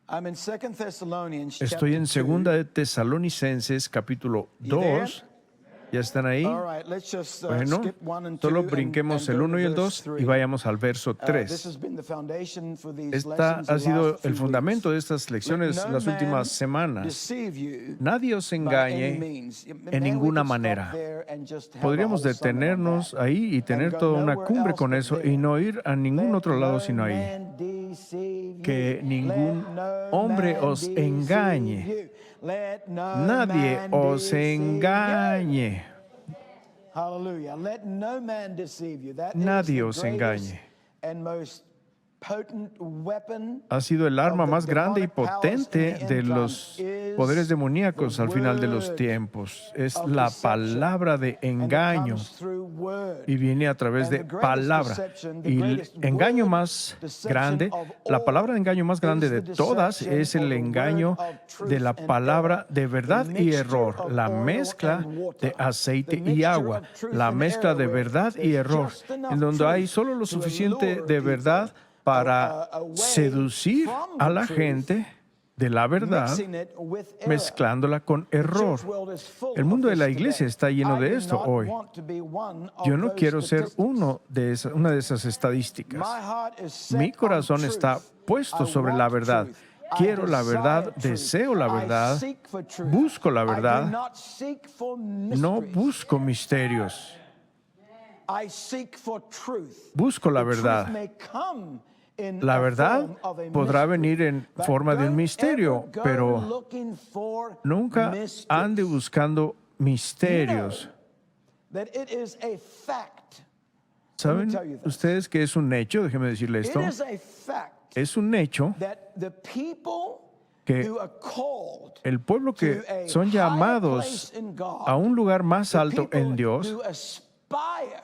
I'm in 2 Thessalonians Estoy en chapter 2. 2 de Tesalonicenses, capítulo You there? 2. ¿Ya están ahí? All right, let's just Bueno, skip 1 and 2 solo and brinquemos el go 1 to y el verse 2 y 3. vayamos al verso This 3. has been the foundation for these Esta lessons ha the sido last el few fundamento de weeks. estas Let lecciones no las man últimas semanas. deceive you Nadie os by any engañe means. en Man, we ninguna could stop manera. there and just have a Podríamos whole sermon on detenernos that. ahí y tener go toda una nowhere cumbre else con but eso there. y no ir a ningún Let otro lado no sino ahí. man deceive Que you. ningún Let no hombre man os deceive engañe. you. Let no Nadie man os deceive you. engañe. Hallelujah. Let no man deceive you. That Nadie is os the greatest engañe. and most potent weapon Ha sido el arma of the más grande y demonic powers in the potente end de times los is poderes demoníacos the al final de los word tiempos. Es of la deception. palabra de And it engaño comes through word. y viene a través And de the greatest palabra. deception, the Y el greatest engaño word más deception grande, of la all palabra de engaño más grande is de the todas deception es el of the engaño word of truth de la and palabra error, de verdad the y mixture error, of la oil mezcla and water, de aceite the y mixture agua, of truth la and mezcla error de where verdad y there's error, just enough en donde hay truth solo lo to suficiente allure de verdad people para away seducir from a the la truth, gente de la verdad, mixing it with error. mezclándola con The error. church world is full El of mundo de la this iglesia today. está lleno I de do esto not hoy. want to be one of Yo no those quiero ser statistics. una de esas estadísticas. My heart is set Mi corazón on está truth. puesto I sobre la want verdad. truth. I Quiero la verdad, desire deseo la truth. I verdad, seek for truth. busco la I do verdad, not seek for no mysteries. busco misterios, I seek for truth. busco la The truth verdad. may come in La a verdad form of a podrá mystery, venir en but forma de un don't misterio, ever go pero looking for nunca mysteries. ande buscando misterios. That it is a fact. ¿Saben tell you this. ustedes que es un hecho? Déjenme decirle It esto. is a fact Es un hecho that the people que who are called el pueblo to que a son higher llamados place in God, a un lugar más the alto people en Dios, who aspire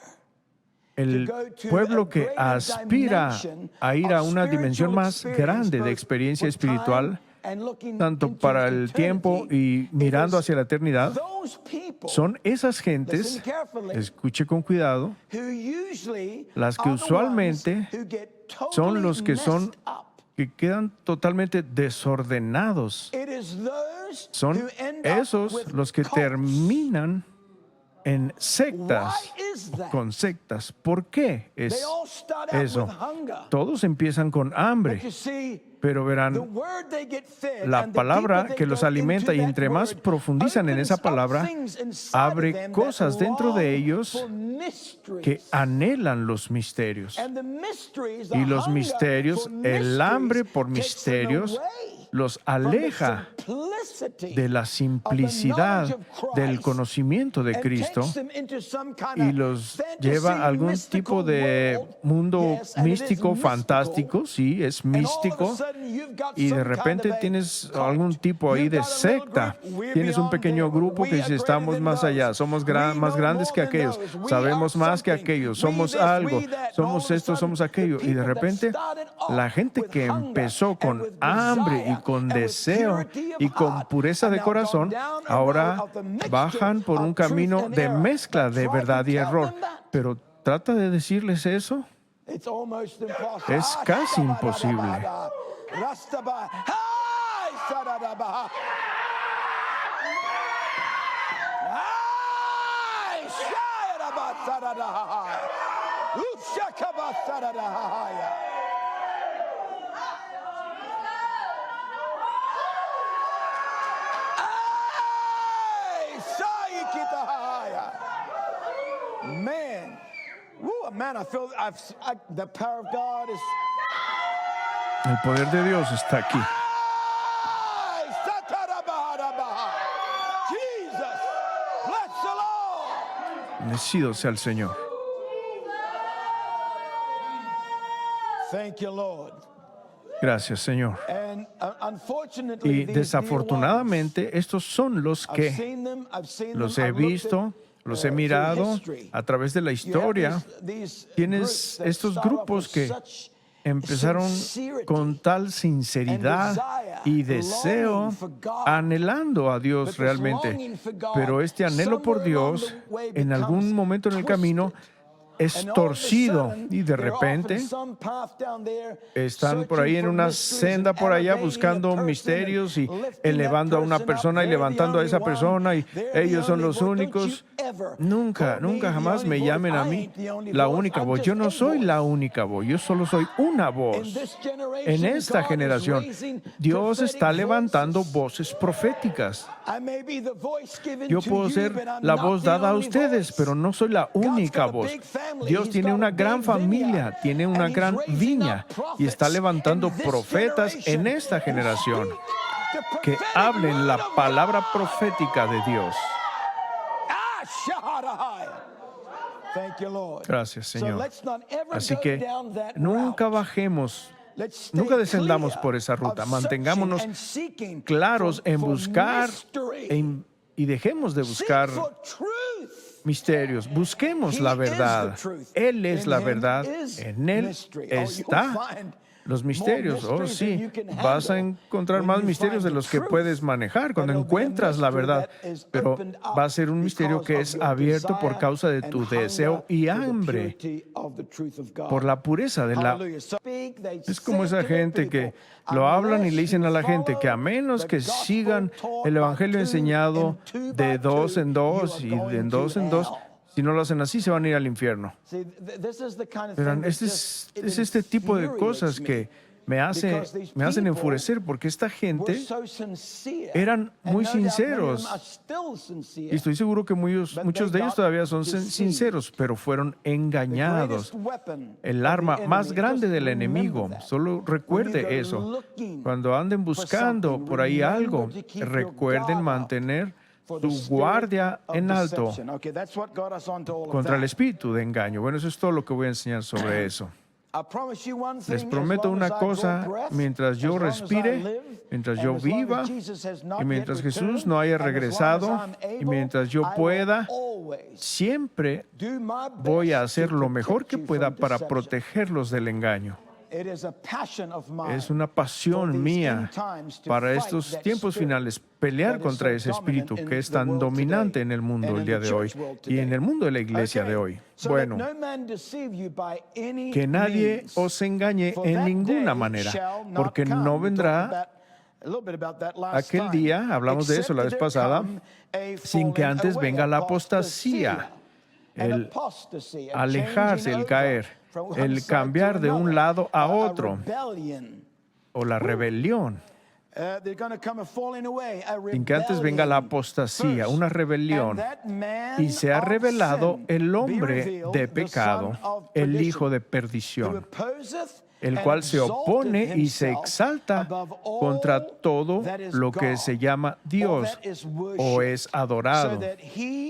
el to go to pueblo a que greater aspira dimension a ir a of una dimensión spiritual más experience, grande de both experiencia for time espiritual, and looking tanto into para el tiempo eternity, y mirando it is hacia la eternidad, those people, son esas gentes, listen carefully, escuche con cuidado, who usually las que are the usualmente ones who get son totally los que son messed up. que quedan totalmente desordenados. It is those Son who end up esos with los que cults. terminan en sectas, Why is that? con sectas. ¿Por qué They es all start out eso? with hunger. Todos empiezan con But you hambre, see, pero the verán, word they get fed la and the palabra deeper they que los go alimenta y into entre that más word profundizan en esa opens up palabra, things inside of abre them cosas that dentro de long ellos for mysteries. que anhelan los misterios. And the mysteries, the Y los hunger misterios, for el hambre por mysteries takes them misterios, away los from the aleja simplicity de la of the simplicidad knowledge of Christ del conocimiento de and Cristo takes them into some kind y of los fantasy, lleva a algún tipo mystical de world. mundo Yes, and it is místico, mystical. fantástico, sí, es And all of a místico, sudden you've got y de some repente kind of a tienes cult. algún tipo ahí You've de got a little secta, group. We're tienes un beyond pequeño them. grupo que We dice are greater estamos than más those. allá, somos We más know grandes more que than aquellos, those. We sabemos are más que something. aquellos, We somos this, algo, we that. And all somos of a esto, sudden, somos the aquello, y de people that repente started off la gente with que hunger empezó and con with hambre y desire con and with deseo purity of y con heart pureza have de now gone corazón, down a road ahora of the mixture bajan por un of truth camino and de error. mezcla But de try verdad to y tell error. them that. Pero trata de decirles eso. It's almost impossible. Es casi imposible. Rastaba. Hi, Sadadabaha. Hi, Shayadaba Sadadaha. Upshakaba Sadadahaya. Hey, Sayikitahaya. Man, I feel the power of God is. El poder de Dios está aquí. Ay, Satarabaharabaha. Jesus, bless the Lord. Bendecido sea el Señor. Thank you, Lord. Gracias, Señor. And unfortunately, Y these dear desafortunadamente, estos son los ones, I've que seen them, I've seen los them, he I've looked visto, at, los he through mirado history. a través de la You have historia. these Tienes groups that estos start off grupos with que such empezaron sincerity con tal sinceridad y deseo, anhelando a Dios realmente. Pero este anhelo por Dios, en algún momento en el camino, es torcido y de repente están por ahí en una senda por allá buscando misterios y elevando a una persona y levantando a esa persona y ellos son los únicos. Nunca jamás me llamen a mí la única voz. Yo no soy la única voz, yo solo soy una voz. En esta generación, Dios está levantando voces proféticas. Yo puedo ser la voz dada a ustedes, pero no soy la única voz. Dios tiene una gran familia, tiene una gran viña y está levantando profetas en esta generación que hablen la palabra profética de Dios. Gracias, Señor. Así que nunca bajemos, nunca descendamos por esa ruta. Mantengámonos claros en buscar y dejemos de buscar misterios. Busquemos la verdad. Él es la verdad. En Él está los misterios. Oh, sí. Vas a encontrar más misterios de los que puedes manejar cuando encuentras la verdad. Pero va a ser un misterio que es abierto por causa de tu deseo y hambre por la pureza de la... Es como esa gente que lo hablan y le dicen a la gente que a menos que sigan el evangelio enseñado de dos en dos y de dos en dos, si no lo hacen así, se van a ir al infierno. Verán, es este tipo de cosas que me hacen enfurecer, porque esta gente eran muy sinceros. Y estoy seguro que muchos de ellos todavía son sinceros, pero fueron engañados. El arma más grande del enemigo, solo recuerde eso. Cuando anden buscando por ahí algo, recuerden mantener su guardia en alto contra el espíritu de engaño. Bueno, eso es todo lo que voy a enseñar sobre eso. Les prometo una cosa: mientras yo respire, mientras yo viva, y mientras Jesús no haya regresado, y mientras yo pueda, siempre voy a hacer lo mejor que pueda para protegerlos del engaño. Es una pasión mía para estos tiempos finales pelear contra ese espíritu que es tan dominante en el mundo el día de hoy y en el mundo de la iglesia de hoy. Bueno, que nadie os engañe en ninguna manera, porque no vendrá aquel día, hablamos de eso la vez pasada, sin que antes venga la apostasía, el alejarse, el caer, el cambiar de un lado a otro, o la rebelión. Sin que antes venga la apostasía, una rebelión, y se ha revelado el hombre de pecado, el hijo de perdición, el cual se opone y se exalta contra todo lo que se llama Dios o es adorado,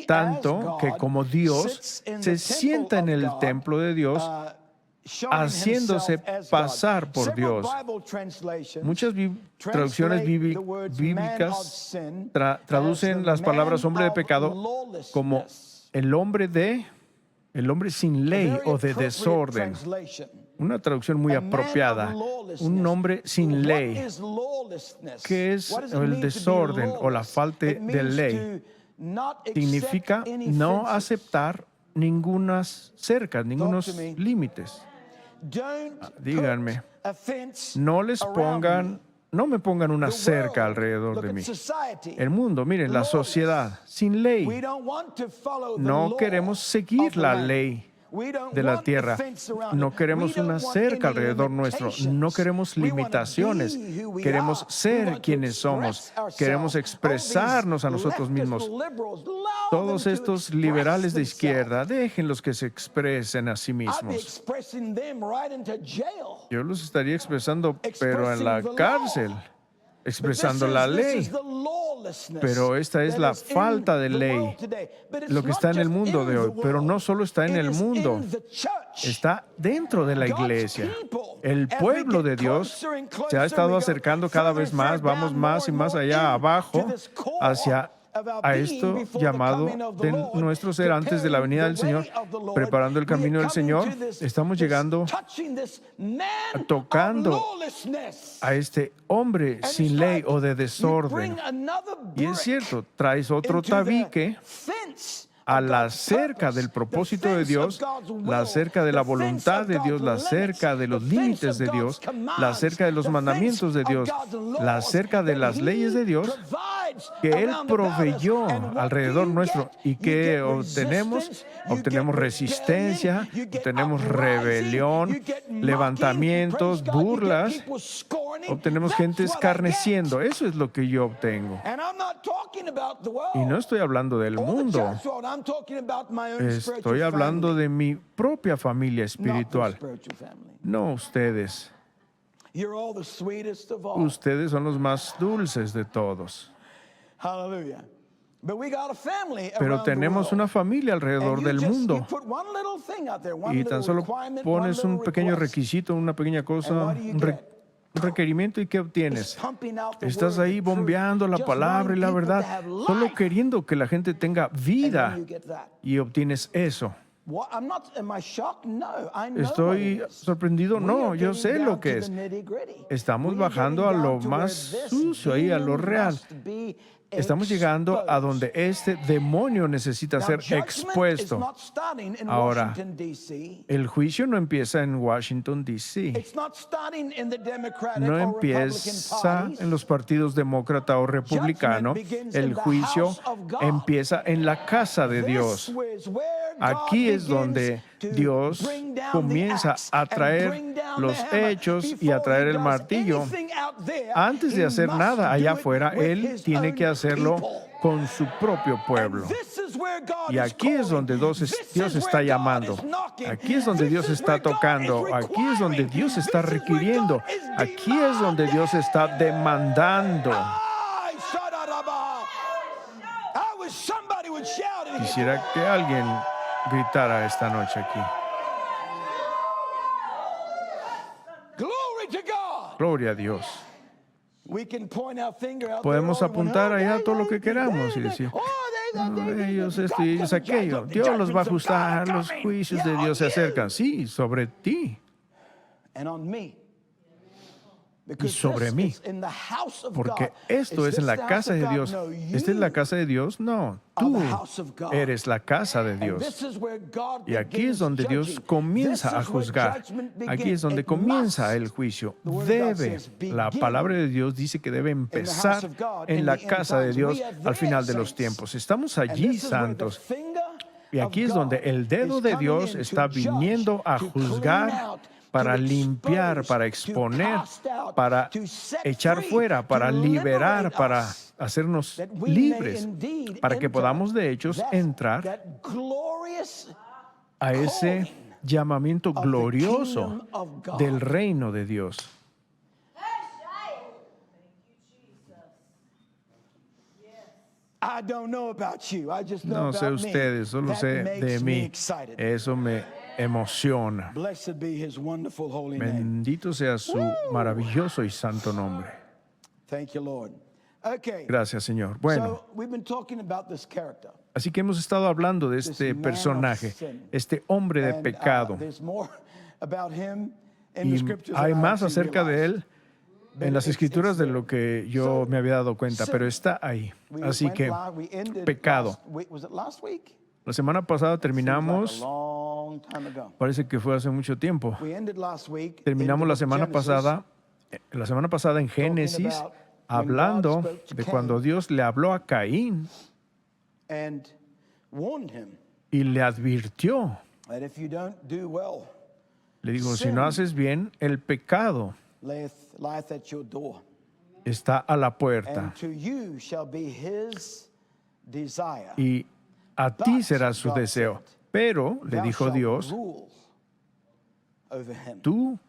tanto que como Dios se sienta en el templo de Dios, haciéndose pasar por Dios. Muchas traducciones bíblicas traducen las palabras hombre de pecado como el hombre sin ley o de desorden. Una traducción muy apropiada. Un hombre sin ley. ¿Qué es el desorden o la falta de ley? Significa no aceptar ningunas cercas, ningunos límites. Díganme, no me pongan una cerca alrededor de mí. El mundo, miren, la sociedad sin ley. No queremos seguir la ley de la tierra. No queremos una cerca alrededor nuestro. No queremos limitaciones. Queremos ser quienes somos. Queremos expresarnos a nosotros mismos. Todos estos liberales de izquierda, déjenlos que se expresen a sí mismos. Yo los estaría expresando, pero en la cárcel, expresando la ley. Pero esta es la falta de ley, lo que está en el mundo de hoy. Pero no solo está en el mundo, está dentro de la iglesia. El pueblo de Dios se ha estado acercando cada vez más, vamos más y más allá abajo, hacia a esto llamado de nuestro ser antes de la venida del Señor, preparando el camino del Señor. Estamos llegando, tocando a este hombre sin ley o de desorden. Y es cierto, traes otro tabique la cerca del propósito de Dios, la cerca de la voluntad de Dios, la cerca de los límites de Dios, la cerca de los mandamientos de Dios, la cerca de las leyes de Dios, que Él proveyó alrededor nuestro. ¿Y que obtenemos? Obtenemos resistencia, obtenemos rebelión, levantamientos, burlas, obtenemos gente escarneciendo. Eso es lo que yo obtengo. Y no estoy hablando del mundo. Estoy hablando de mi propia familia espiritual. No ustedes. Ustedes son los más dulces de todos. Pero tenemos una familia alrededor del mundo. Y tan solo pones un pequeño requisito, una pequeña cosa, un requerimiento, ¿y qué obtienes? Estás ahí bombeando la palabra y la verdad, solo queriendo que la gente tenga vida, y obtienes eso. ¿Estoy sorprendido? No, yo sé lo que es. Estamos bajando a lo más sucio, ahí a lo real. Estamos llegando a donde este demonio necesita ser expuesto. Ahora, el juicio no empieza en Washington, D.C. No empieza en los partidos demócrata o republicano. El juicio empieza en la casa de Dios. Aquí es donde Dios comienza a traer los hechos y a traer el martillo. Antes de hacer nada allá afuera, Él tiene que hacerlo con su propio pueblo. Y aquí es donde Dios está llamando. Aquí es donde Dios está tocando. Aquí es donde Dios está requiriendo. Aquí es donde Dios está demandando. Quisiera que alguien gritara esta noche aquí. Gloria a Dios. Podemos apuntar allá todo lo que queramos y decir, ellos esto y ellos aquello. Dios los va a ajustar, los juicios de Dios se acercan. Sí, sobre ti. Y sobre mí. Porque esto es en la casa de Dios. ¿Esta es la casa de Dios? No, tú eres la casa de Dios. Y aquí es donde Dios comienza a juzgar. Aquí es donde comienza el juicio. La palabra de Dios dice que debe empezar en la casa de Dios al final de los tiempos. Estamos allí, santos. Y aquí es donde el dedo de Dios está viniendo a juzgar, para limpiar, para exponer, para echar fuera, para liberar, para hacernos libres, para que podamos de hecho entrar a ese llamamiento glorioso del reino de Dios. No sé ustedes, solo sé de mí. Eso me emociona. Bendito sea su maravilloso y santo nombre. Gracias, Señor. Bueno, así que hemos estado hablando de este personaje, este hombre de pecado. Y hay más acerca de él en las Escrituras de lo que yo me había dado cuenta, pero está ahí. Así que, pecado. La semana pasada terminamos, parece que fue hace mucho tiempo. Terminamos la semana pasada en Génesis, hablando de cuando Dios le habló a Caín y le advirtió. Le dijo, si no haces bien, el pecado está a la puerta y a ti será su deseo. Pero, le dijo Dios, tú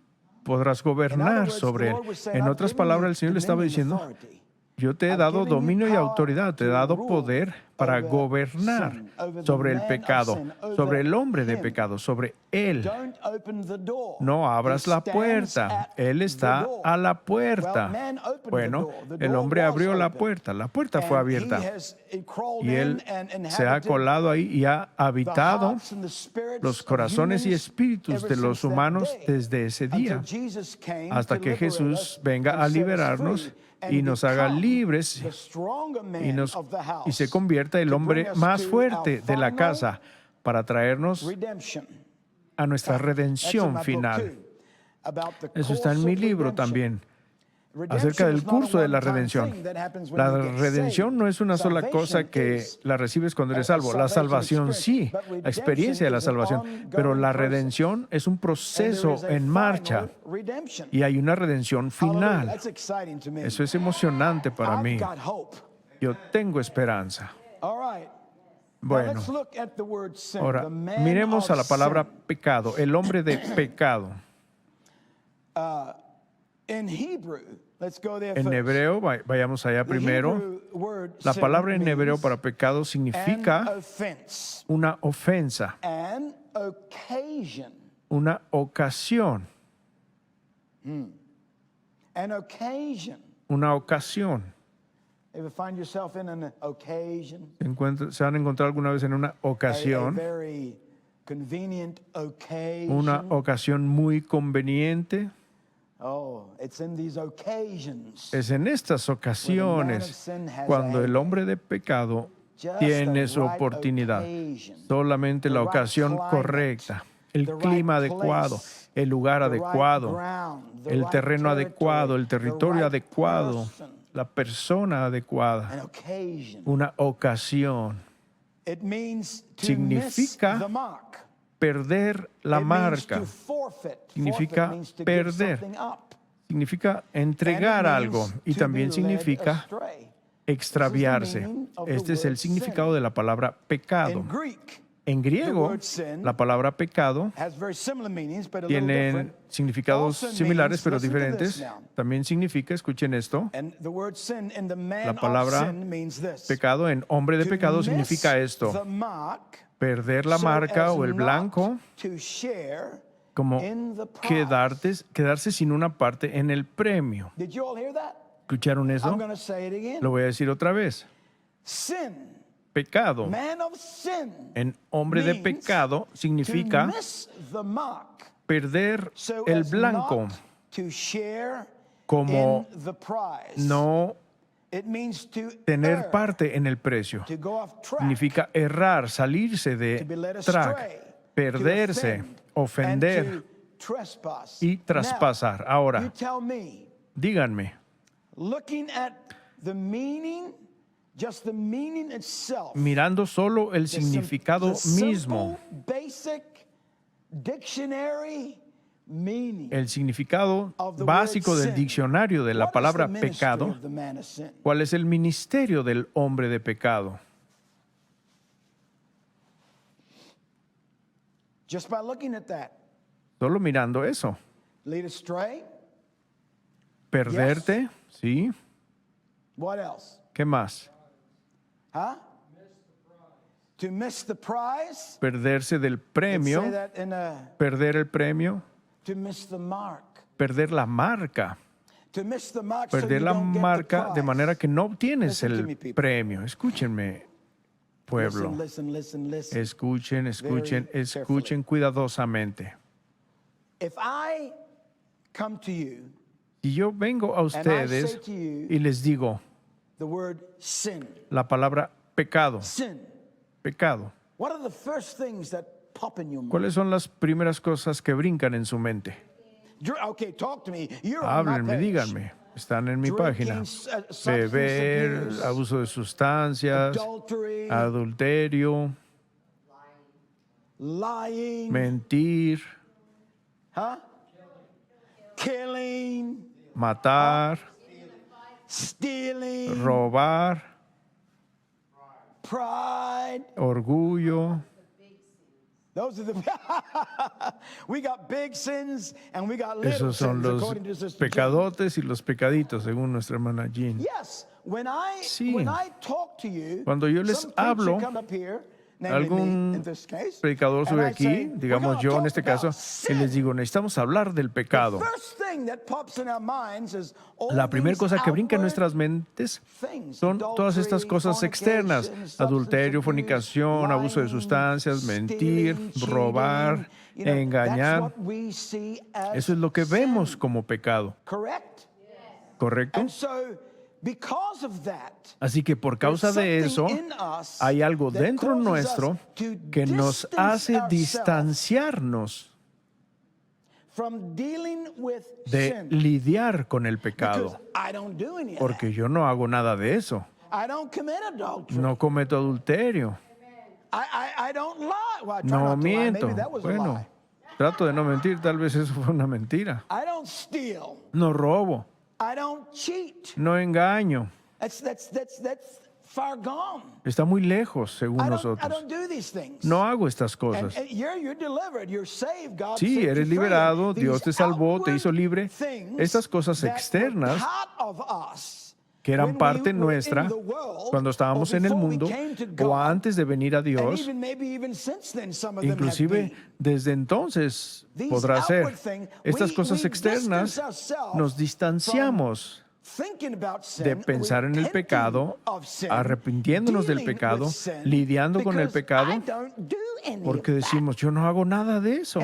podrás gobernar sobre él. En otras palabras, el Señor le estaba diciendo, yo te he dado dominio y autoridad, te he dado poder para gobernar sobre el pecado, sobre el hombre de pecado, sobre él. No abras la puerta, él está a la puerta. Bueno, el hombre abrió la puerta fue abierta y él se ha colado ahí y ha habitado los corazones y espíritus de los humanos desde ese día, hasta que Jesús venga a liberarnos y nos haga libres y se convierta despierta el hombre más fuerte de la casa para traernos a nuestra redención final. Eso está en mi libro también, acerca del curso de la redención. La redención no es una sola cosa que la recibes cuando eres salvo. La salvación sí, la experiencia de la salvación, pero la redención es un proceso en marcha y hay una redención final. Eso es emocionante para mí. Yo tengo esperanza. Bueno, ahora miremos a la palabra pecado, el hombre de pecado. En hebreo, vayamos allá primero. La palabra en hebreo para pecado significa una ofensa, una ocasión. Una ocasión. ¿Se han encontrado alguna vez en una ocasión? Una ocasión muy conveniente. Es en estas ocasiones cuando el hombre de pecado tiene su oportunidad. Solamente la ocasión correcta, el clima adecuado, el lugar adecuado, el terreno adecuado, el territorio adecuado, la persona adecuada. Una ocasión significa perder la marca, significa perder, significa entregar algo y también significa extraviarse. Este es el significado de la palabra pecado. En griego, la palabra pecado tiene significados similares pero diferentes. También significa, escuchen esto, la palabra pecado en hombre de pecado significa esto: perder la marca o el blanco, como quedarse sin una parte en el premio. ¿Escucharon eso? Lo voy a decir otra vez. Pecado en hombre de pecado significa perder el blanco, como no tener parte en el precio. Significa errar, salirse de track, perderse, ofender y traspasar. Ahora, díganme, mirando solo el significado mismo, el significado básico del diccionario de la palabra pecado, ¿cuál es el ministerio del hombre de pecado? Solo mirando eso. Perderte, ¿sí? ¿Qué más? Perderse del premio, perder el premio, perder la marca, perder la marca de manera que no obtienes el premio. Escúchenme, pueblo. Escuchen cuidadosamente. Si yo vengo a ustedes y les digo la palabra pecado, pecado, ¿cuáles son las primeras cosas que brincan en su mente? Háblenme, díganme. Están en mi página. Beber, abuso de sustancias, adulterio, mentir, matar, robar, orgullo. Esos son los pecadotes y los pecaditos, según nuestra hermana Jean. Sí, cuando yo les hablo, algún predicador sube aquí, digamos yo en este caso, y les digo, necesitamos hablar del pecado. La primera cosa que brinca en nuestras mentes son todas estas cosas externas: adulterio, fornicación, abuso de sustancias, mentir, robar, engañar. Eso es lo que vemos como pecado. ¿Correcto? Así que por causa de eso, hay algo dentro nuestro que nos hace distanciarnos de lidiar con el pecado. Porque yo no hago nada de eso. No cometo adulterio. No miento. Bueno, trato de no mentir. Tal vez eso fue una mentira. No robo. No engaño. Está muy lejos, según nosotros. No hago estas cosas. Sí, eres liberado, Dios te salvó, te hizo libre. Estas cosas externas que eran parte nuestra cuando estábamos en el mundo o antes de venir a Dios, inclusive desde entonces podrá ser. Estas cosas externas nos distanciamos de pensar en el pecado, arrepintiéndonos del pecado, lidiando con el pecado, porque decimos, yo no hago nada de eso.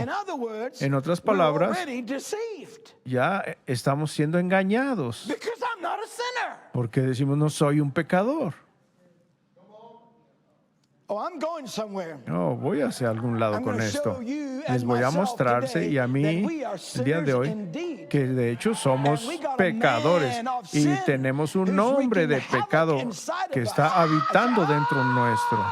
En otras palabras, ya estamos siendo engañados, porque decimos, no soy un pecador. No, voy hacia algún lado con esto. Les voy a mostrarse y a mí el día de hoy que de hecho somos pecadores y tenemos un hombre de pecado que está habitando dentro nuestro.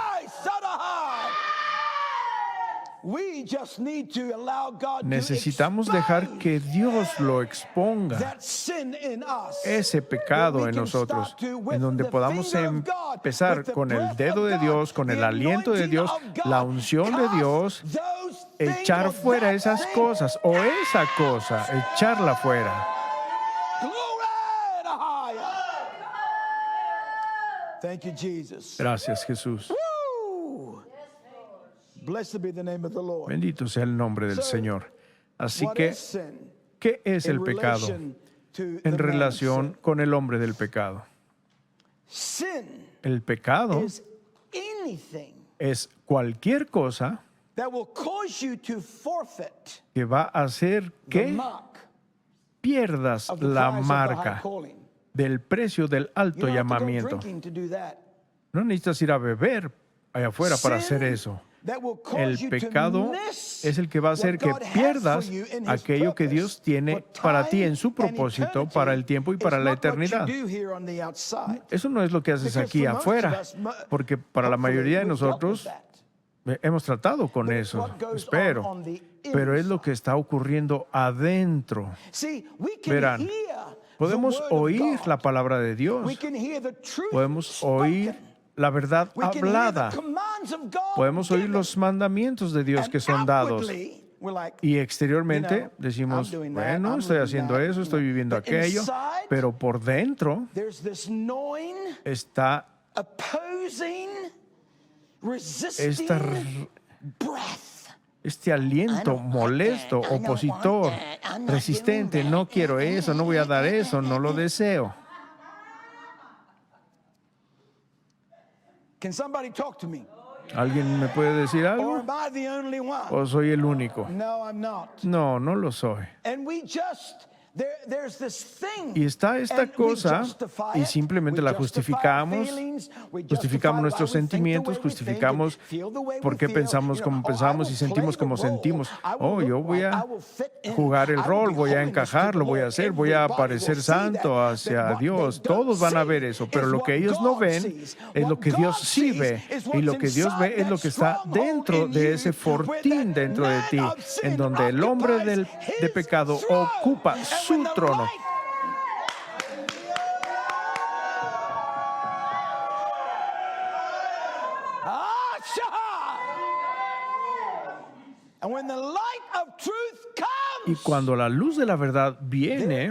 Necesitamos dejar que Dios lo exponga, ese pecado en nosotros, en donde podamos empezar con el dedo de Dios, con el aliento de Dios, la unción de Dios, echar fuera esas cosas o esa cosa, echarla fuera. Gracias, Jesús. Bendito sea el nombre del Señor. Así que, ¿qué es el pecado en relación con el hombre del pecado? El pecado es cualquier cosa que va a hacer que pierdas la marca del precio del alto llamamiento. No necesitas ir a beber allá afuera para hacer eso. El pecado es el que va a hacer que pierdas aquello que Dios tiene para ti en su propósito, para el tiempo y para la eternidad. Eso no es lo que haces aquí afuera, porque para la mayoría de nosotros hemos tratado con eso, espero, pero es lo que está ocurriendo adentro. Verán, podemos oír la palabra de Dios, podemos oír la verdad hablada. Podemos oír los mandamientos de Dios que son dados. Y exteriormente decimos, bueno, estoy haciendo eso, estoy viviendo aquello, pero por dentro está este aliento molesto, opositor, resistente. No quiero eso, no voy a dar eso, no lo deseo. ¿Alguien me puede decir algo? ¿O soy el único? No, no lo soy. Y está esta cosa y simplemente la justificamos nuestros sentimientos, justificamos por qué pensamos como pensamos y sentimos como sentimos. Oh, yo voy a jugar el rol, voy a encajar, lo voy a hacer, voy a parecer santo hacia Dios. Todos van a ver eso, pero lo que ellos no ven es lo que Dios sí ve. Y lo que Dios ve es lo que está dentro de ese fortín dentro de ti, en donde el hombre de pecado ocupa su trono. Y cuando la luz de la verdad viene,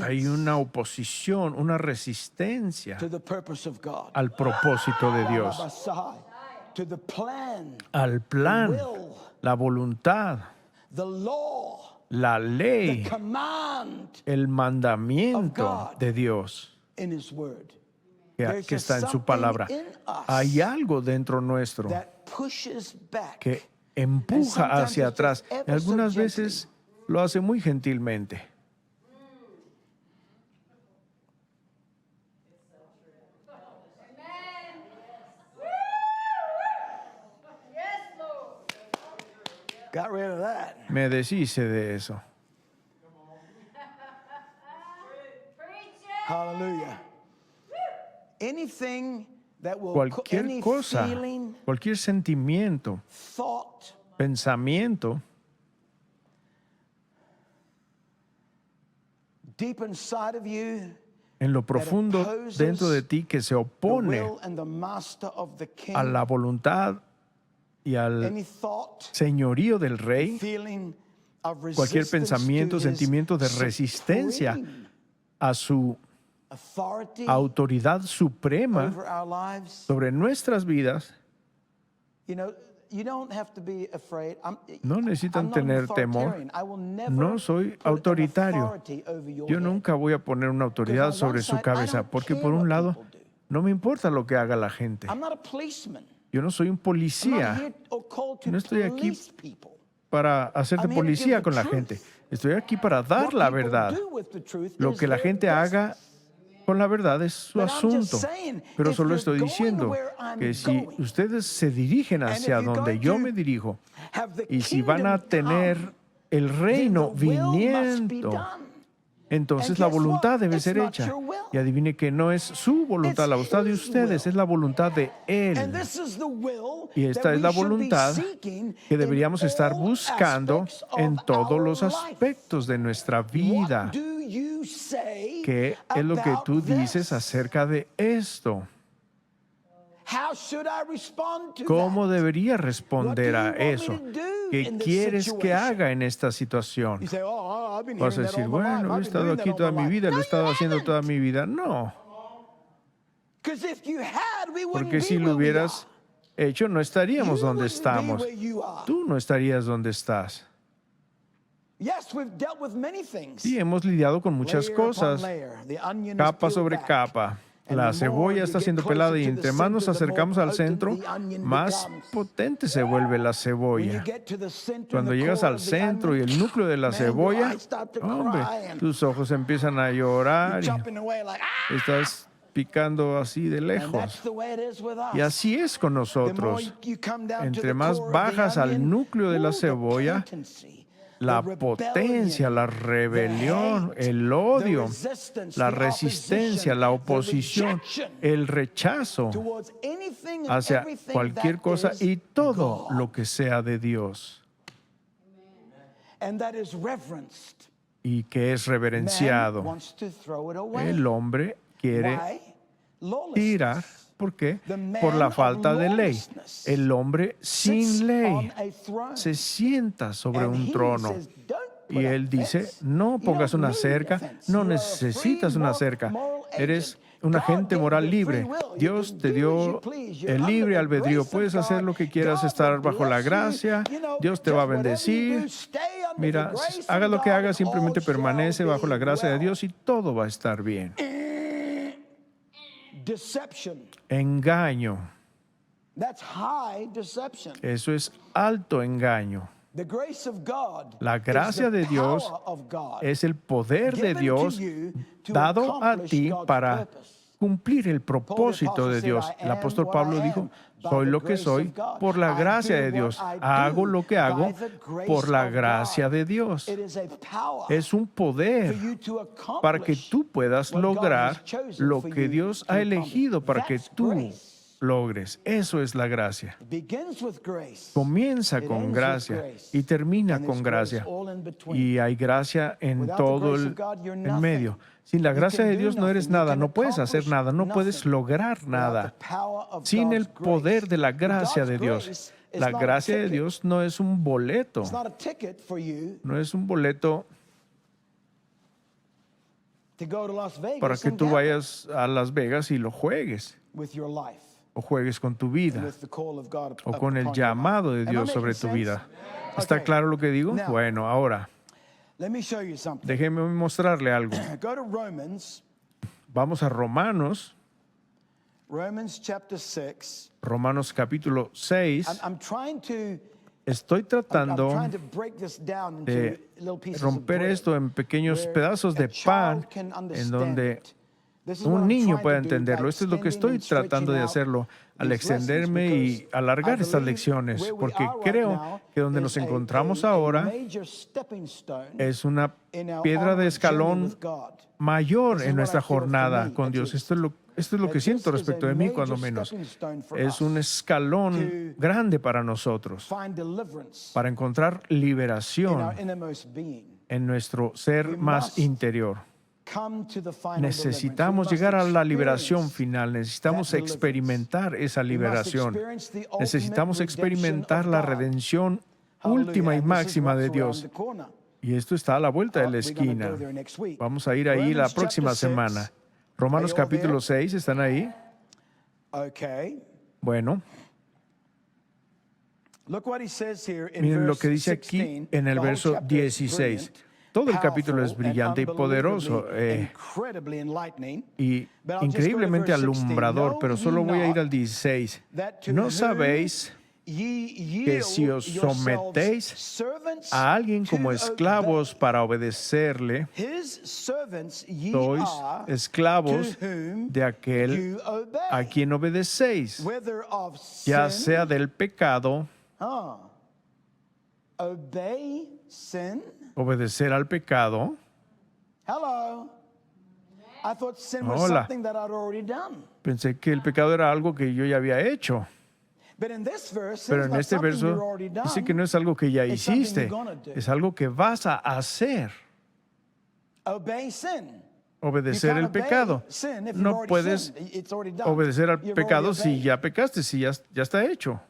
hay una oposición, una resistencia al propósito de Dios, al plan, la voluntad, la ley, el mandamiento de Dios que está en su palabra. Hay algo dentro nuestro que empuja hacia atrás. Y algunas veces lo hace muy gentilmente. Got rid of that. Me deshice de eso. Hallelujah. Anything that will Cualquier any cosa, feeling, cualquier sentimiento, thought, pensamiento deep inside of you, en lo profundo dentro de ti que se the opone will and the master of the king, a la voluntad y al any thought, señorío del rey, feeling of cualquier resistance pensamiento, to his sentimiento de resistencia supreme a su authority autoridad suprema over our lives. sobre nuestras vidas, You know, you don't have to be afraid. no necesitan I'm not an tener temor. authoritarian. I will never No soy put an autoritario. authority over your Yo head. nunca voy a poner una autoridad Because on sobre one su side, I cabeza, don't porque care por un what lado, people do. no me importa lo que haga la gente. I'm not a policeman. Yo no soy un I'm not policía here or called to No estoy aquí police people. para hacer de I'm here to policía give the con la truth. gente. Estoy aquí para dar What la people verdad. do with the truth Lo is que la their gente haga business. con la verdad es su But I'm just asunto. saying, Pero if solo you're estoy going diciendo where I'm que si going, ustedes se dirigen and hacia if you're donde going yo to me dirijo have the y si van a kingdom tener come, el then reino the will must be viniendo, done. entonces And la guess voluntad what? debe It's ser not hecha. your will. Y adivine que no es su voluntad, It's la voluntad de his ustedes, will. es la voluntad de And Él. this is the will Y esta that es la we should be voluntad seeking que in deberíamos estar all buscando aspects of en todos our los life. aspectos de nuestra vida. What do you say ¿Qué es lo que about tú dices this? acerca de esto? How should I respond to ¿Cómo that? debería responder What a do you want me eso? to do ¿Qué in this quieres que situation? haga en esta situación? You say, oh, I've been Vas a hearing that decir, all my life. bueno, he I've been estado doing aquí that toda all mi my vida, life. lo he No, estado you haciendo toda haven't. mi vida. No, 'Cause if you had, we wouldn't porque be si where lo we hubieras are. hecho, no estaríamos You donde wouldn't be estamos. where you are. Tú no estarías donde estás. Yes, we've dealt with many things. Sí, hemos lidiado con muchas Layer upon cosas, layer. The onion is capa peeled sobre back. capa. And La the more cebolla you está get siendo closer pelada y to the entre más nos center, the more acercamos al potent centro, the onion más becomes. potente se vuelve la When you cebolla. get to the center and Cuando the llegas core al of the centro y onion, el núcleo de la man, your cebolla, eyes start to hombre, cry and tus ojos empiezan a you're llorar chopping away like, y estás picando así de And that's lejos. the way it is with us. Y así es con The more nosotros. you come down to Entre the más core of bajas the al onion, núcleo de la the cebolla, potency, la the potencia, rebellion, la the rebelión, hate, el the odio, resistance, la the resistencia, opposition, la the oposición, rejection el rechazo towards anything and hacia everything cualquier that cosa is y todo God, lo que sea de Dios and that is reverenced. y que es Man reverenciado. wants to throw it away. El hombre quiere Why? Lawlessness. tirar. ¿Por qué? The man Por la of falta de ley. lawlessness El hombre sits sin ley on a throne. se sienta sobre And un he trono. says, "Don't put Y up él dice, fence. no You pongas don't una need a cerca, fence. no You are a necesitas free una cerca. moral Eres agent. un God agente gave moral you libre. free will. You Dios can te do as dio you please. You're el under libre the albedrío. grace of Puedes hacer God. lo que quieras, God estar will bajo la bless you. gracia. You know, Dios te va a just whatever you bendecir. do, stay under the Mira, grace of haga lo que God haga, and simplemente all shall permanece bajo la be gracia de well. Dios y todo va a estar bien. Deception. Engaño. That's high deception. Eso es alto engaño. The grace of God La is gracia the de Dios power of God es el poder de given to Dios you to dado a accomplish ti God's para purpose. cumplir el propósito de said, Dios. "I El am apóstol what Pablo I dijo, am by soy the lo que grace soy of God. por la I gracia do de Dios. what I Hago do lo que hago by the grace por la of gracia God." de Dios. It is a power Es un poder for you to accomplish para que tú puedas what God lograr has chosen lo for que you Dios to ha accomplish. elegido para que That's tú grace. logres. Eso es la gracia. It begins with grace. Comienza It con ends with gracia grace. y termina And con there's grace gracia. all in between. Y hay gracia en Without the todo grace el of God, you're en nothing. medio. Sin la You gracia can de do Dios no eres nothing. You nada, can no puedes hacer accomplish nada, no puedes nothing lograr without nada. the power of Sin el God's poder grace. de la gracia God's de Dios. grace is La not a gracia de ticket. Dios no es un boleto, It's not a ticket for you no es un boleto to go to Las Vegas para que and tú gamble vayas a Las Vegas y lo juegues, with your life o juegues con tu and vida, with the call of God o con el upon your life. llamado de Am I Dios making sobre tu sense? vida. ¿Está Okay. claro lo que digo? Now- Bueno, ahora, Let me show you something. déjeme mostrarle algo. Go to Romans Vamos a Romanos, chapter 6. Romanos capítulo 6. I'm trying to Estoy I'm tratando trying to break this down into de little pieces romper of bread, esto en pequeños where pedazos a de child pan can en understand donde it. un niño pueda entenderlo. Esto es lo que estoy tratando de hacerlo al extenderme y alargar estas lecciones, porque creo que donde nos encontramos ahora es una piedra de escalón mayor en nuestra jornada con Dios. Esto es lo que siento respecto de mí, cuando menos. Es un escalón grande para nosotros, para encontrar liberación en nuestro ser más interior. Necesitamos llegar a la liberación final, necesitamos experimentar esa liberación, necesitamos experimentar la redención última y máxima de Dios. Y esto está a la vuelta de la esquina. Vamos a ir ahí la próxima semana. Romanos capítulo 6, ¿están ahí? Bueno. Miren lo que dice aquí en el verso 16. Todo el capítulo es brillante y poderoso y increíblemente alumbrador, pero solo voy a ir al 16. ¿No sabéis que si os sometéis a alguien como esclavos para obedecerle, sois esclavos de aquel a quien obedecéis, ya sea del pecado, obedecer al pecado? Hola. Pensé que el pecado era algo que yo ya había hecho. Pero en este verso dice que no es algo que ya hiciste, es algo que vas a hacer. Obedecer el pecado. No puedes obedecer al pecado si ya pecaste, si ya está hecho.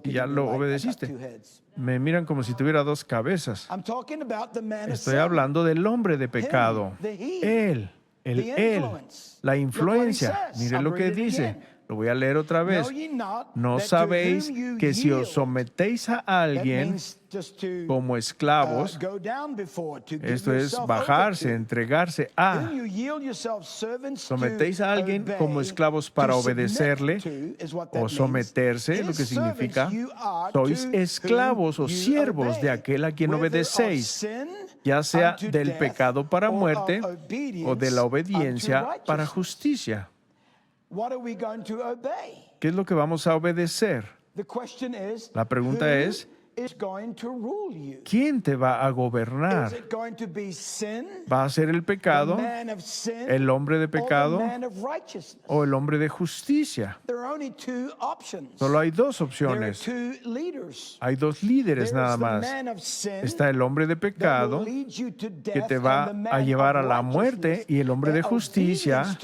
Ya lo obedeciste. Me miran como si tuviera dos cabezas. Estoy hablando del hombre de pecado. Él, la influencia. Mire lo que dice. Lo voy a leer otra vez. ¿No sabéis que si os sometéis a alguien como esclavos, esto es bajarse, entregarse a, sometéis a alguien como esclavos para obedecerle o someterse, lo que significa, sois esclavos o siervos de aquel a quien obedecéis, ya sea del pecado para muerte o de la obediencia para justicia. ¿Qué es lo que vamos a obedecer? La pregunta es, ¿quién te va a gobernar? ¿Va a ser el pecado, el hombre de pecado o el hombre de justicia? Solo hay dos opciones. Hay dos líderes nada más. Está el hombre de pecado, que te va a llevar a la muerte, y el hombre de justicia,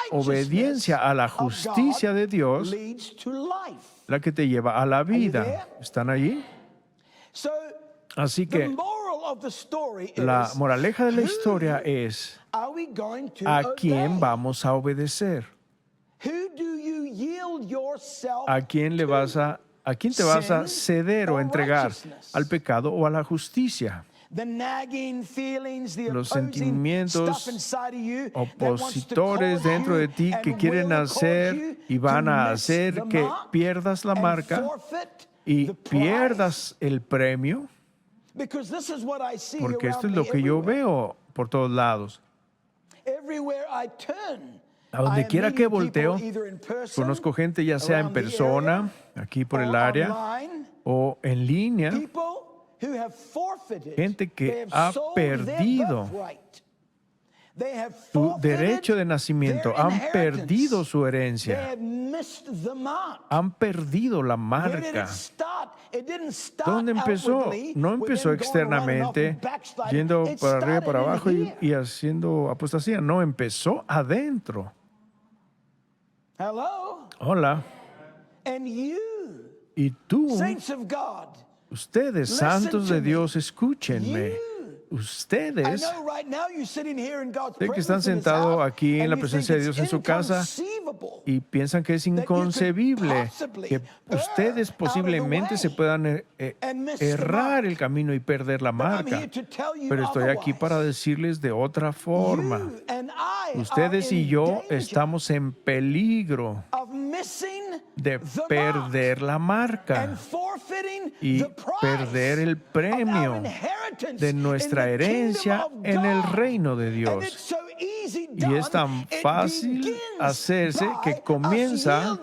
obediencia a la justicia de Dios, la que te lleva a la vida. ¿Están allí? Así que la moraleja de la historia es, ¿a quién vamos a obedecer? ¿A quién te vas a ceder o entregar? ¿Al pecado o a la justicia? Los sentimientos opositores dentro de ti que quieren hacer y van a hacer que pierdas la marca y pierdas el premio, porque esto es lo que yo veo por todos lados. A donde quiera que volteo, conozco gente, ya sea en persona, aquí por el área, o en línea, gente que ha perdido su derecho de nacimiento, han perdido su herencia, han perdido la marca. ¿Dónde empezó? No empezó externamente, yendo para arriba, para abajo y haciendo apostasía. No, empezó adentro. Hola. Y tú, ustedes, santos de Dios, escúchenme. Ustedes, sé que están sentados aquí en la presencia de Dios en su casa y piensan que es inconcebible que ustedes posiblemente se puedan errar el camino y perder la marca. Pero estoy aquí para decirles de otra forma. Ustedes y yo estamos en peligro de perder la marca y perder el premio de nuestra herencia en el reino de Dios. Y es tan fácil hacerse que comienza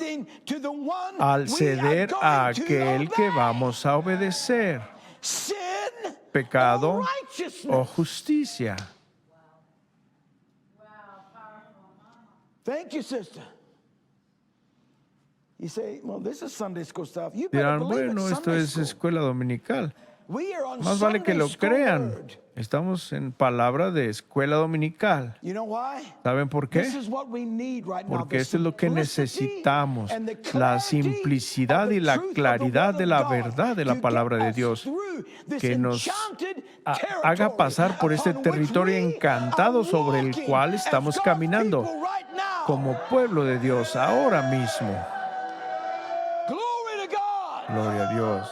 al ceder a aquel que vamos a obedecer. Pecado o justicia. Thank you, sister. You say, well, this is Sunday school stuff. You better Dirán, believe bueno, it's esto Sunday es school. escuela dominical. We are on Más vale que Sunday lo school crean. word. Estamos en palabra de escuela dominical. You know why? ¿Saben por qué? This is what we need right now. Porque The esto es lo que simplicity necesitamos, and the la clarity simplicidad of the y la truth of the claridad word de of la God verdad de la to palabra get de us Dios, through this que nos enchanted haga territory pasar por este upon which territorio we encantado are sobre el walking cual as estamos God's caminando people right now. como pueblo de Dios ahora mismo. Glory to God. Gloria a Dios.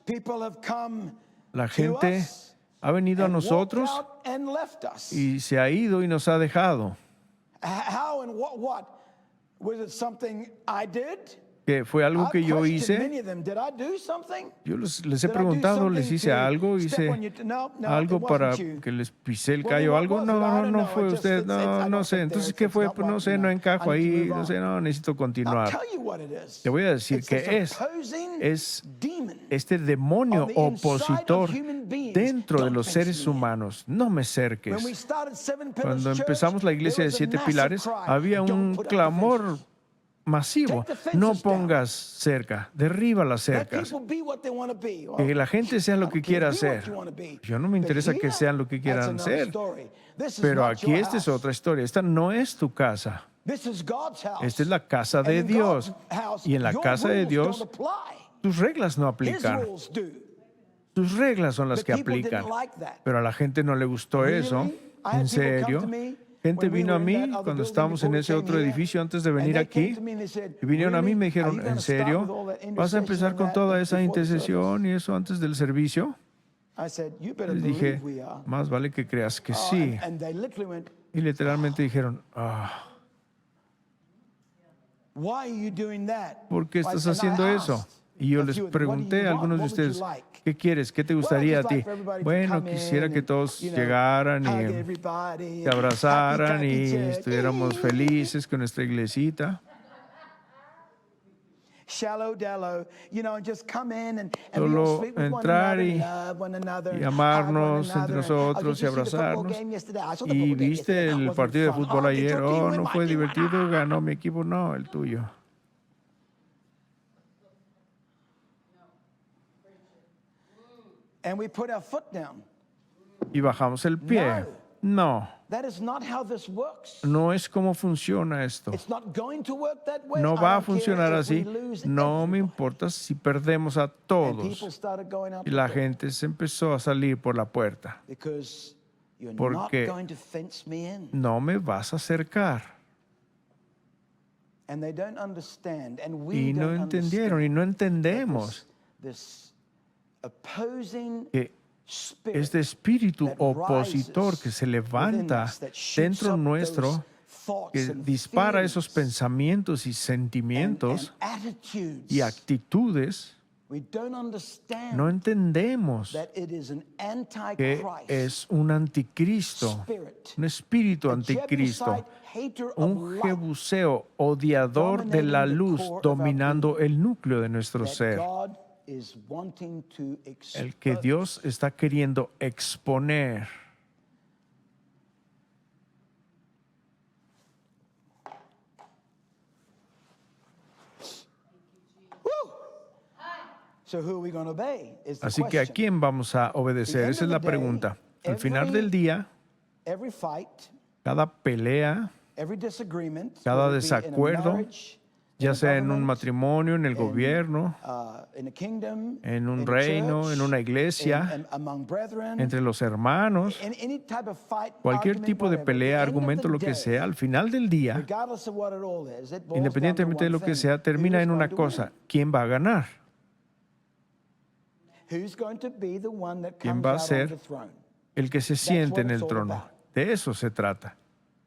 People have come La to gente us ha venido a and walked nosotros out and left us. y se ha ido y nos ha dejado. How and what? Was it something I did? Que fue algo I've que yo questioned hice. many of them. Did I do something? Yo les he Did I do preguntado, les something hice to algo, step hice on you? No, algo it para wasn't you. que les pisé el Well, callo o what algo. was it? I No, don't no know. fue It just- usted. it's- I No, don't no fit sé. there. Entonces, It's ¿qué fue? not Pues no what, sé, you no know, encajo I need to ahí. move No on. sé, no, necesito I'll continuar. tell you what it is. Te voy a decir It's qué this es. opposing Es demon este demonio on the inside opositor of human beings. dentro de Don't los fence seres me in. humanos. No me When we cerques. started Seven Pillars Cuando Church, empezamos la iglesia there de was a 7 massive pilares, cry, había "Don't un put up the clamor fences." masivo. Take the No fences down. pongas cerca, derriba las Let cercas. people be what they want to be. Well, Que la gente sea I lo don't que care, quiera be what ser. you wanna be. Yo no me But interesa que here, sean lo que that's quieran another ser. story. This is Pero not aquí your esta es house. otra historia. Esta no es tu casa. This is God's house. Esta es la casa de And in God's Dios. house, Y en la your casa de rules Dios, don't apply. tus reglas no His aplican. rules do. Tus reglas son las But que people aplican. didn't like that. Pero a la gente no le gustó Really? eso. I had En people come serio. to me Gente when we vino a were in mí that other cuando building estábamos en before we ese came otro here, edificio antes de and venir they aquí. came to me and they said, Y vinieron a mí y me "Really? Are dijeron, you gonna ¿en start serio? with all that ¿Vas a intercession empezar and con that toda esa before the intercesión y eso antes del servicio? I said, "You better Les believe dije, we are." más vale que creas que Oh, sí. and they literally went, Y literalmente dijeron, "Why are you doing that?" ¿por qué I estás said, and I haciendo eso? asked Y yo a les few of them, "What do pregunté you a want? algunos de What would you ustedes, like?" ¿qué quieres? ¿Qué te Well, gustaría a just ti? like for everybody to Bueno, come quisiera in que and, todos you know, llegaran hug y everybody se and abrazaran happy, y clappy, check. estuviéramos felices con nuestra iglesita. Shallow dellow, you know, and just come in and be Solo all sweet with one entrar another, y love one another, y hug one amarnos another. entre Oh, nosotros did y you see the football abrazarnos. game yesterday? I saw the ¿Y football game viste yesterday. el Wasn't partido de fun? fútbol Oh, did ayer? your team Oh, win? no My fue team won. divertido, ganó mi equipo, no, el tuyo. And we put our foot down. Y bajamos el pie. No, That is not how this works. no es como funciona esto. It's not going to work that way. No I va a don't care funcionar if así. we lose No me everybody. importa si perdemos a And people todos. started going out Y the la door gente se empezó a salir por la puerta. because you're not Porque going to fence me in. no me vas a acercar. And they don't understand, and we Y no don't entendieron y no understand entendemos this opposing que spirit este espíritu that opositor rises que se within levanta us, that shoots dentro up nuestro, those thoughts que and dispara esos feelings pensamientos y and sentimientos attitudes. y actitudes, We don't understand no entendemos that it is an que antichrist es un anticristo, spirit, un espíritu a anticristo, Jebusite hater of un light jebuseo odiador de la dominating the luz, core of our dominando el núcleo de nuestro that ser, God is wanting to el que expose. Dios está queriendo exponer. So who are we going to obey? Is the Así que ¿a question. quién vamos a obedecer? Esa es la pregunta. Al final del día, Every fight, cada pelea, every disagreement, cada whether it be in a desacuerdo, marriage, in ya a sea en un government, matrimonio, en el gobierno, in a kingdom, en un in a reino, church, en una iglesia, among brethren, entre los hermanos, in any type of fight, cualquier argument, tipo de whatever, pelea, at the end of argumento, the lo que day, sea, al final del día, regardless of what it all is, it boils down to independientemente de one lo que thing. sea, termina Who is en una going to win? cosa: ¿quién va a ganar? Who's going to be the one that ¿Quién comes va a out on ser the throne? el que se siente en what el it's all trono? about. De eso se trata.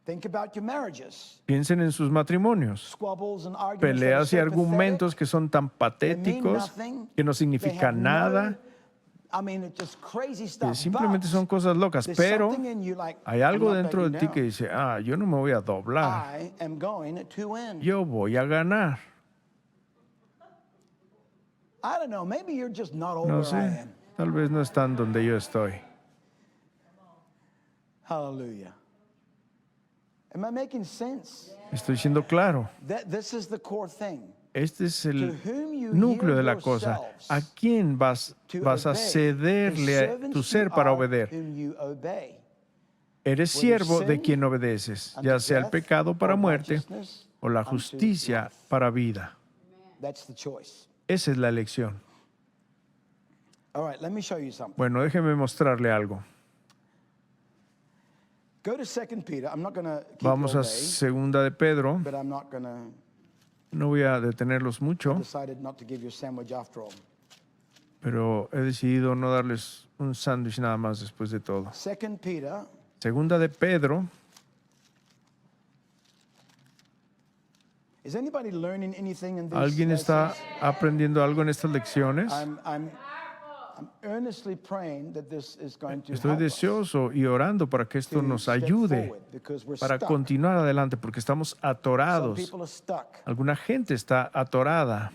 Think about your marriages. Piensen en sus matrimonios. Squabbles and arguments that are Peleas y so argumentos pathetic, que son tan patéticos, que no significan nada, Simplemente son cosas locas, pero hay algo dentro de ti que dice, yo no me voy a doblar, yo voy a ganar. No sé, tal vez no están donde yo estoy. Hallelujah. Am I making sense? Estoy siendo claro. This is the core thing. Este es el núcleo de la cosa. ¿A quién vas a cederle tu ser para obedecer? Eres siervo de quien obedeces, ya sea el pecado para muerte o la justicia para vida. Esa es la elección. Bueno, déjeme mostrarle algo. Vamos a 2 de Pedro. No voy a detenerlos mucho, pero he decidido no darles un sándwich nada más después de todo. 2 de Pedro. ¿Alguien está aprendiendo algo en estas lecciones? Estoy deseoso y orando para que esto nos ayude para continuar adelante, porque estamos atorados. Alguna gente está atorada.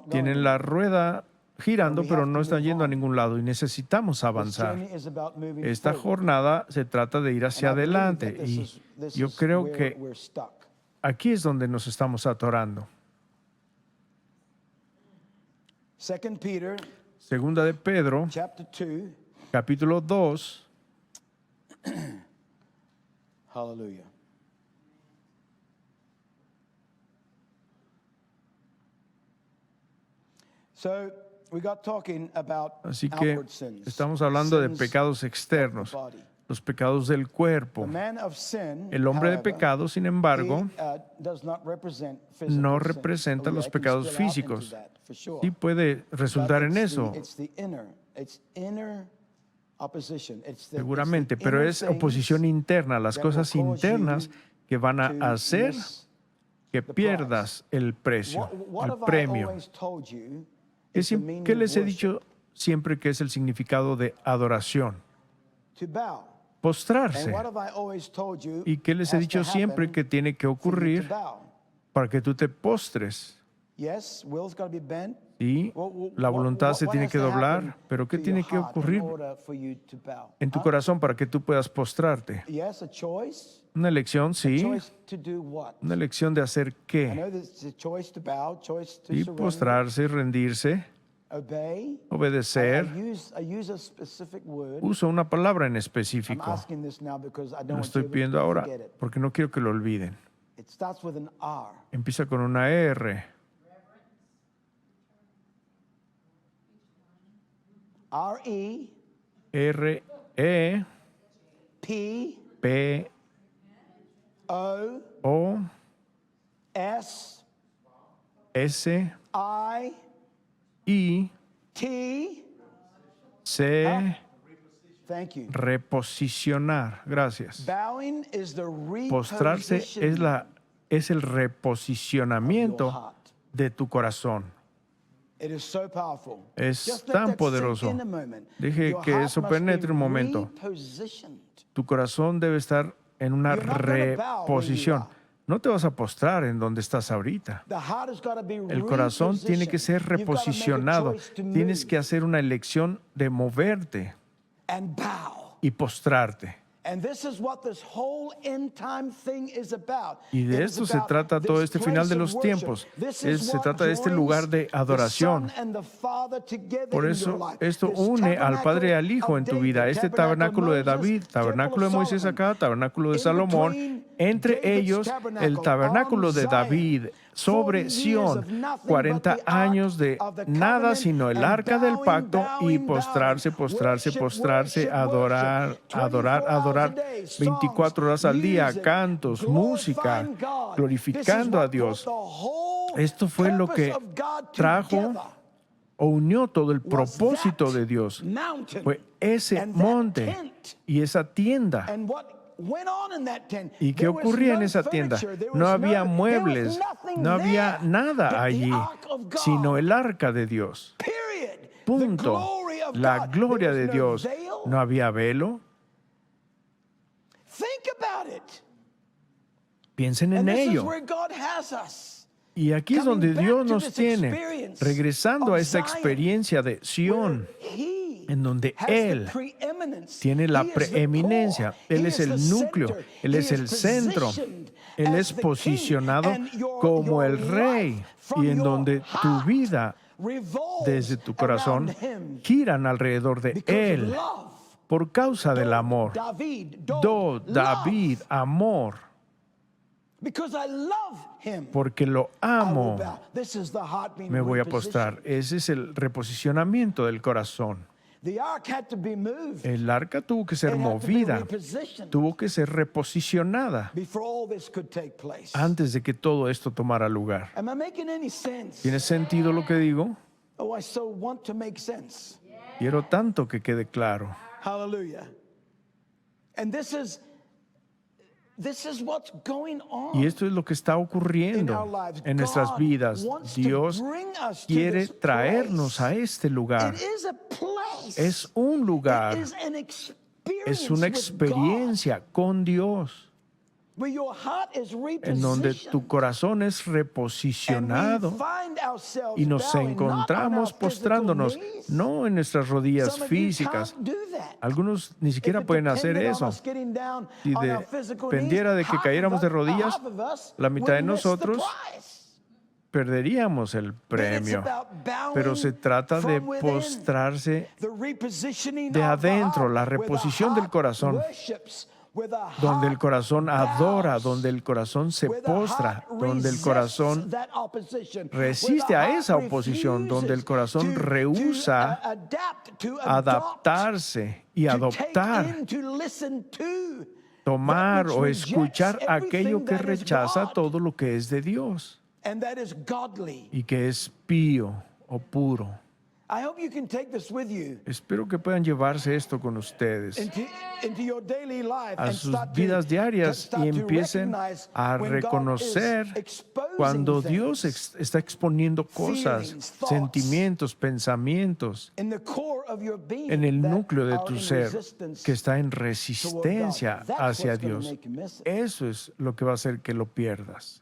Tienen la rueda girando, pero no están yendo a ningún lado y necesitamos avanzar. Esta jornada se trata de ir hacia adelante y yo creo que aquí es donde nos estamos atorando. Segunda de Pedro, capítulo 2. Hallelujah. Así que estamos hablando de pecados externos, los pecados del cuerpo. El hombre de pecado, sin embargo, no representa los pecados físicos. Sí puede resultar en eso, seguramente, pero es oposición interna, las cosas internas que van a hacer que pierdas el precio, el premio. ¿Qué les he dicho siempre que es el significado de adoración? Postrarse. ¿Y qué les he dicho siempre que tiene que ocurrir para que tú te postres? Sí, la voluntad se tiene que doblar, pero ¿qué tiene que ocurrir en tu corazón para que tú puedas postrarte? Una elección, sí. Una elección de hacer qué. Y postrarse, rendirse, obedecer. Uso una palabra en específico. Lo estoy pidiendo ahora porque no quiero que lo olviden. Empieza con una R. R-E P O S I C. Reposicionar. Gracias. Postrarse es el reposicionamiento de tu corazón. Es tan poderoso. Deje que eso penetre un momento. Tu corazón debe estar en una reposición. No te vas a postrar en donde estás ahorita. El corazón tiene que ser reposicionado. Tienes que hacer una elección de moverte y postrarte. Y de esto se trata todo este final de los tiempos. Se trata de este lugar de adoración. Por eso esto une al Padre y al Hijo en tu vida. Este tabernáculo de David, tabernáculo de Moisés acá, tabernáculo de Salomón. Entre ellos, el tabernáculo de David sobre Sión. 40 años de nada sino el arca del pacto y postrarse, adorar. 24 horas al día, cantos, música, glorificando a Dios. Esto fue lo que trajo o unió todo el propósito de Dios. Fue ese monte y esa tienda. ¿Y qué ocurría en esa tienda? No había muebles, no había nada allí, sino el arca de Dios. Punto. la gloria de Dios, no había velo. Piensen en ello. Y aquí es donde Dios nos tiene, regresando a esta experiencia de Sión, en donde Él tiene la preeminencia. Él es el núcleo, Él es el centro, Él es posicionado como el Rey, y en donde tu vida, desde tu corazón, giran alrededor de Él por causa del amor. David, amor. Porque lo amo, me voy a postrar. Ese es el reposicionamiento del corazón. El arca tuvo que ser movida, tuvo que ser reposicionada antes de que todo esto tomara lugar. ¿Tiene sentido lo que digo? Quiero tanto que quede claro. Y esto es lo que está ocurriendo en nuestras vidas. Dios quiere traernos a este lugar. Es un lugar, es una experiencia con Dios, en donde tu corazón es reposicionado y nos encontramos postrándonos, no en nuestras rodillas físicas. Algunos ni siquiera pueden hacer eso. Si dependiera de que cayéramos de rodillas, la mitad de nosotros perderíamos el premio. Pero se trata de postrarse de adentro, la reposición del corazón, donde el corazón adora, donde el corazón se postra, donde el corazón resiste a esa oposición, donde el corazón rehúsa adaptarse y adoptar, tomar o escuchar aquello que rechaza todo lo que es de Dios y que es pío o puro. Espero que puedan llevarse esto con ustedes a sus vidas diarias y empiecen a reconocer cuando Dios está exponiendo cosas, sentimientos, pensamientos en el núcleo de tu ser que está en resistencia hacia Dios. Eso es lo que va a hacer que lo pierdas.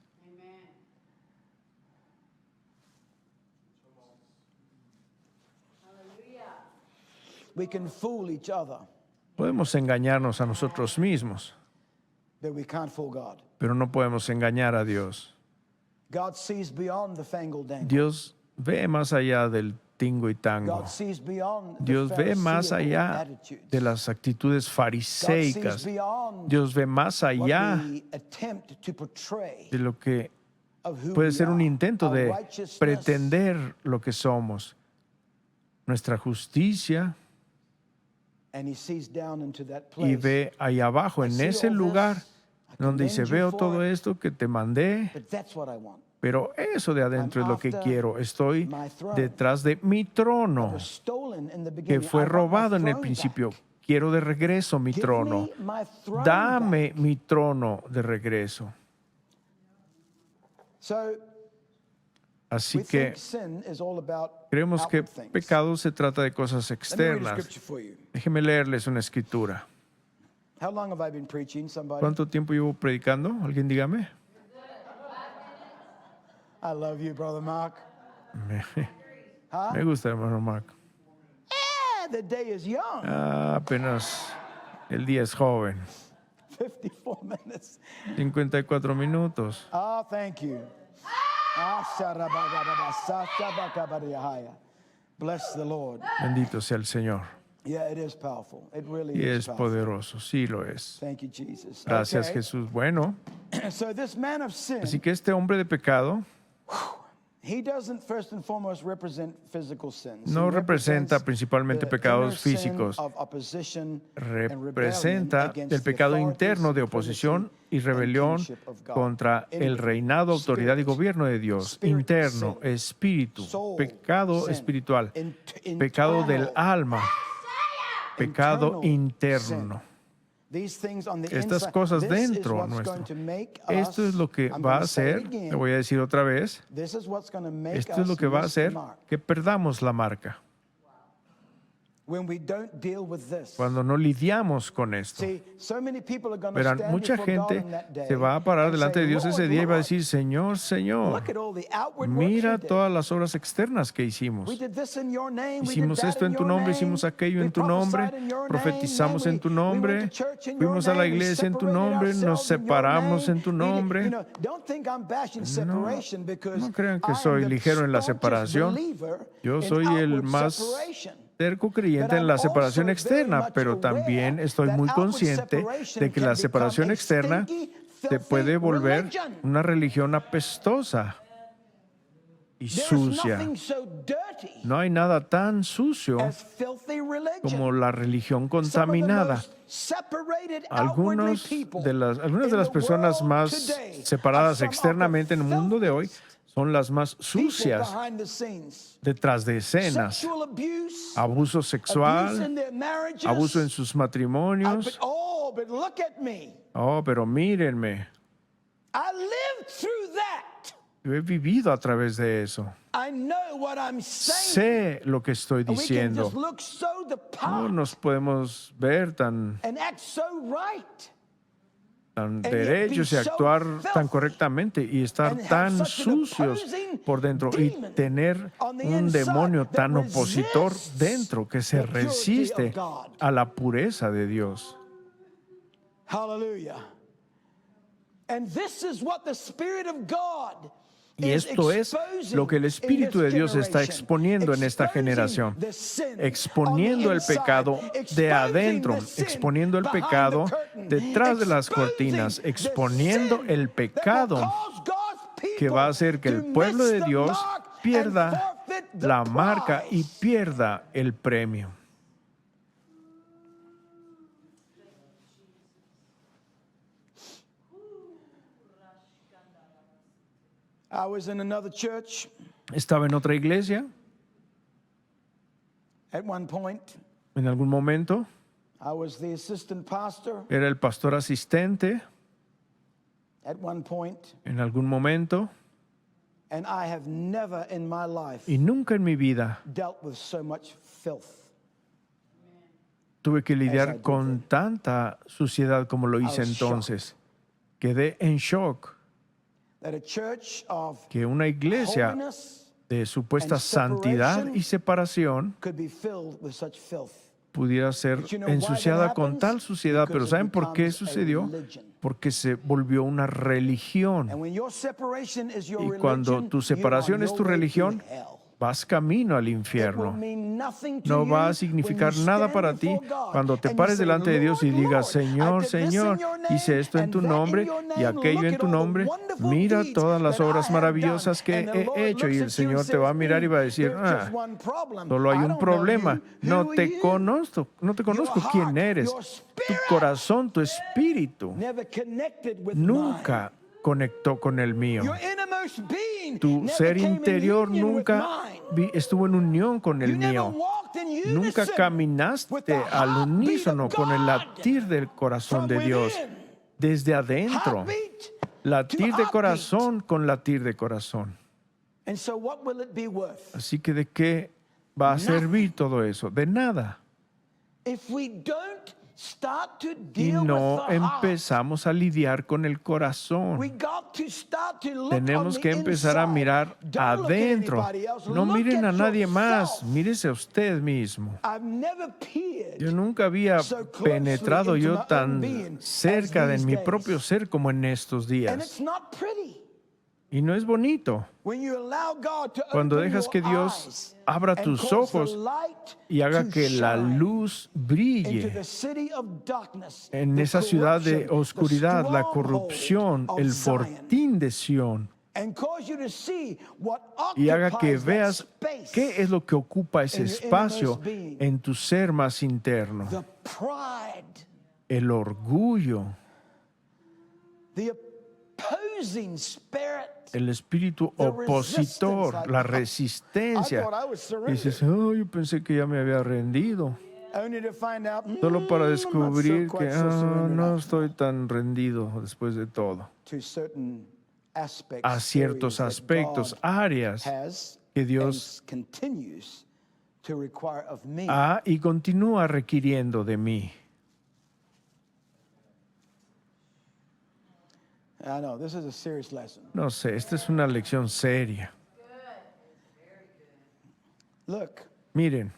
Podemos engañarnos a nosotros mismos, pero no podemos engañar a Dios. Dios ve más allá del tingo y tango. Dios ve más allá de las actitudes fariseicas. Dios ve más allá de lo que puede ser un intento de pretender lo que somos. Nuestra justicia. Y ve ahí abajo, en ese lugar, donde dice, veo todo esto que te mandé, pero eso de adentro es lo que quiero. Estoy detrás de mi trono, que fue robado en el principio. Quiero de regreso mi trono. Dame mi trono de regreso. Así que creemos que pecado se trata de cosas externas. Déjeme leerles una escritura. ¿Cuánto tiempo llevo predicando? ¿Alguien dígame? Me gusta, hermano Mark. Apenas el día es joven. 54 minutos. Thank you. Bless the Lord. Bendito sea el Señor. Yeah, it is powerful. It really Y is es powerful. poderoso, sí lo es. Thank you, Jesus. Gracias, Okay. Jesús. Bueno, So this man of sin, así que este hombre de pecado he doesn't first and foremost represent physical sins. no He representa represents principalmente the pecados inner sin físicos. of opposition and Representa rebellion against el the pecado authorities, interno de supremacy, oposición y and rebelión kingship of God. contra el Inward, reinado, autoridad y spirit, gobierno de Dios. spirit, Interno, sin, espíritu, soul, pecado sin, espiritual, internal, pecado del alma, pecado internal sin. interno. These things on the Estas inside. cosas This is dentro what's nuestro. going to make Esto us, es lo que I'm va gonna a say it hacer, again, le voy a decir otra vez, this is what's going to make esto es lo us que va a miss the hacer mark. que perdamos la marca. cuando no lidiamos con esto. Verán, mucha gente se va a parar delante de Dios ese día y va a decir, Señor, Señor, mira todas las obras externas que hicimos. Hicimos esto en tu nombre, hicimos aquello en tu nombre, profetizamos en tu nombre, fuimos a la iglesia en tu nombre, nos separamos en tu nombre. No crean que soy ligero en la separación. Yo soy el más terco creyente en la separación externa, pero también estoy muy consciente de que la separación externa se puede volver una religión apestosa y sucia. No hay nada tan sucio como la religión contaminada. Algunas de las personas más separadas externamente en el mundo de hoy son las más sucias detrás de escenas. Abuso sexual, abuso en sus matrimonios. Oh, pero mírenme. Yo he vivido a través de eso. Sé lo que estoy diciendo. No nos podemos ver tan derechos y actuar tan correctamente y estar tan sucios por dentro y tener un demonio tan opositor dentro que se resiste a la pureza de Dios. Aleluya. Y esto es lo que el Espíritu de Dios está exponiendo en esta generación, exponiendo el pecado de adentro, exponiendo el pecado detrás de las cortinas, exponiendo el pecado que va a hacer que el pueblo de Dios pierda la marca y pierda el premio. Estaba en otra iglesia. En algún momento era el pastor asistente. En algún momento. Y nunca en mi vida tuve que lidiar con tanta suciedad como lo hice entonces. Quedé en shock. Que una iglesia de supuesta santidad y separación pudiera ser ensuciada con tal suciedad. Pero ¿saben por qué sucedió? Porque se volvió una religión. Y cuando tu separación es tu religión, vas camino al infierno. No va a significar nada para ti cuando te pares delante de Dios y digas, Señor, Señor, hice esto en tu nombre y aquello en tu nombre. Mira todas las obras maravillosas que he hecho. Y el Señor te va a mirar y va a decir, solo hay un problema. No te conozco quién eres. Tu corazón, tu espíritu, nunca conectó con el mío. Tu ser interior nunca estuvo en unión con el mío. Nunca caminaste al unísono con el latir del corazón de Dios. Desde adentro. Latir de corazón con latir de corazón. Así que ¿de qué va a servir todo eso? De nada. Y no empezamos a lidiar con el corazón. Tenemos que empezar a mirar adentro. No miren a nadie más, mírese a usted mismo. Yo nunca había penetrado yo tan cerca de mi propio ser como en estos días. Y no es bonito. Cuando dejas que Dios abra tus ojos y haga que la luz brille en esa ciudad de oscuridad, la corrupción, el fortín de Sión, y haga que veas qué es lo que ocupa ese espacio en tu ser más interno. El orgullo, el espíritu opositor, la resistencia. Y dices, yo pensé que ya me había rendido. Solo para descubrir que no estoy tan rendido después de todo. A ciertos aspectos, áreas que Dios to require of me. Y continúa requiriendo de mí. I know, this is a serious lesson. No sé, esta es una lección seria. Look, Miren,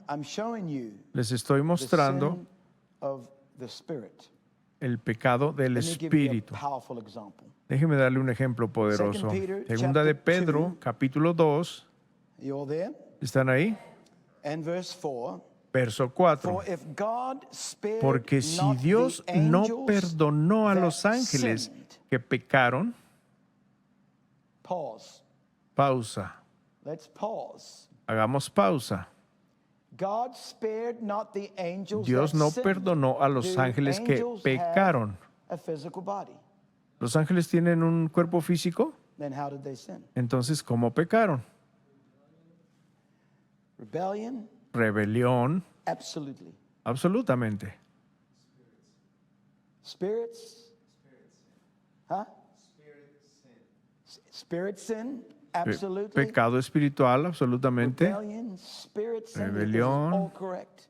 I'm showing you les estoy the mostrando sin of the spirit. el pecado del Let me give you a espíritu. powerful example. Déjeme darle un ejemplo poderoso. 2 Peter, Segunda de chapter Pedro, 2. capítulo 2. You all there? ¿Están ahí? And verse 4. Verso 4. For if God spared Porque si not Dios the no angels perdonó a that los ángeles sinned. que pecaron, Pause. pausa. Let's pause. Hagamos pausa. God spared not the angels Dios that no sinned. perdonó a los Do ángeles que angels pecaron. have a physical body? ¿Los ángeles tienen un cuerpo físico? Then how did they sin? Entonces, ¿cómo pecaron? Rebellion? Rebelión, Absolutely. absolutamente. Spirits? Huh? Spirit sin? Absolutely. Pecado espiritual, absolutamente. Rebellion, spirit sin, Rebelión. all correct.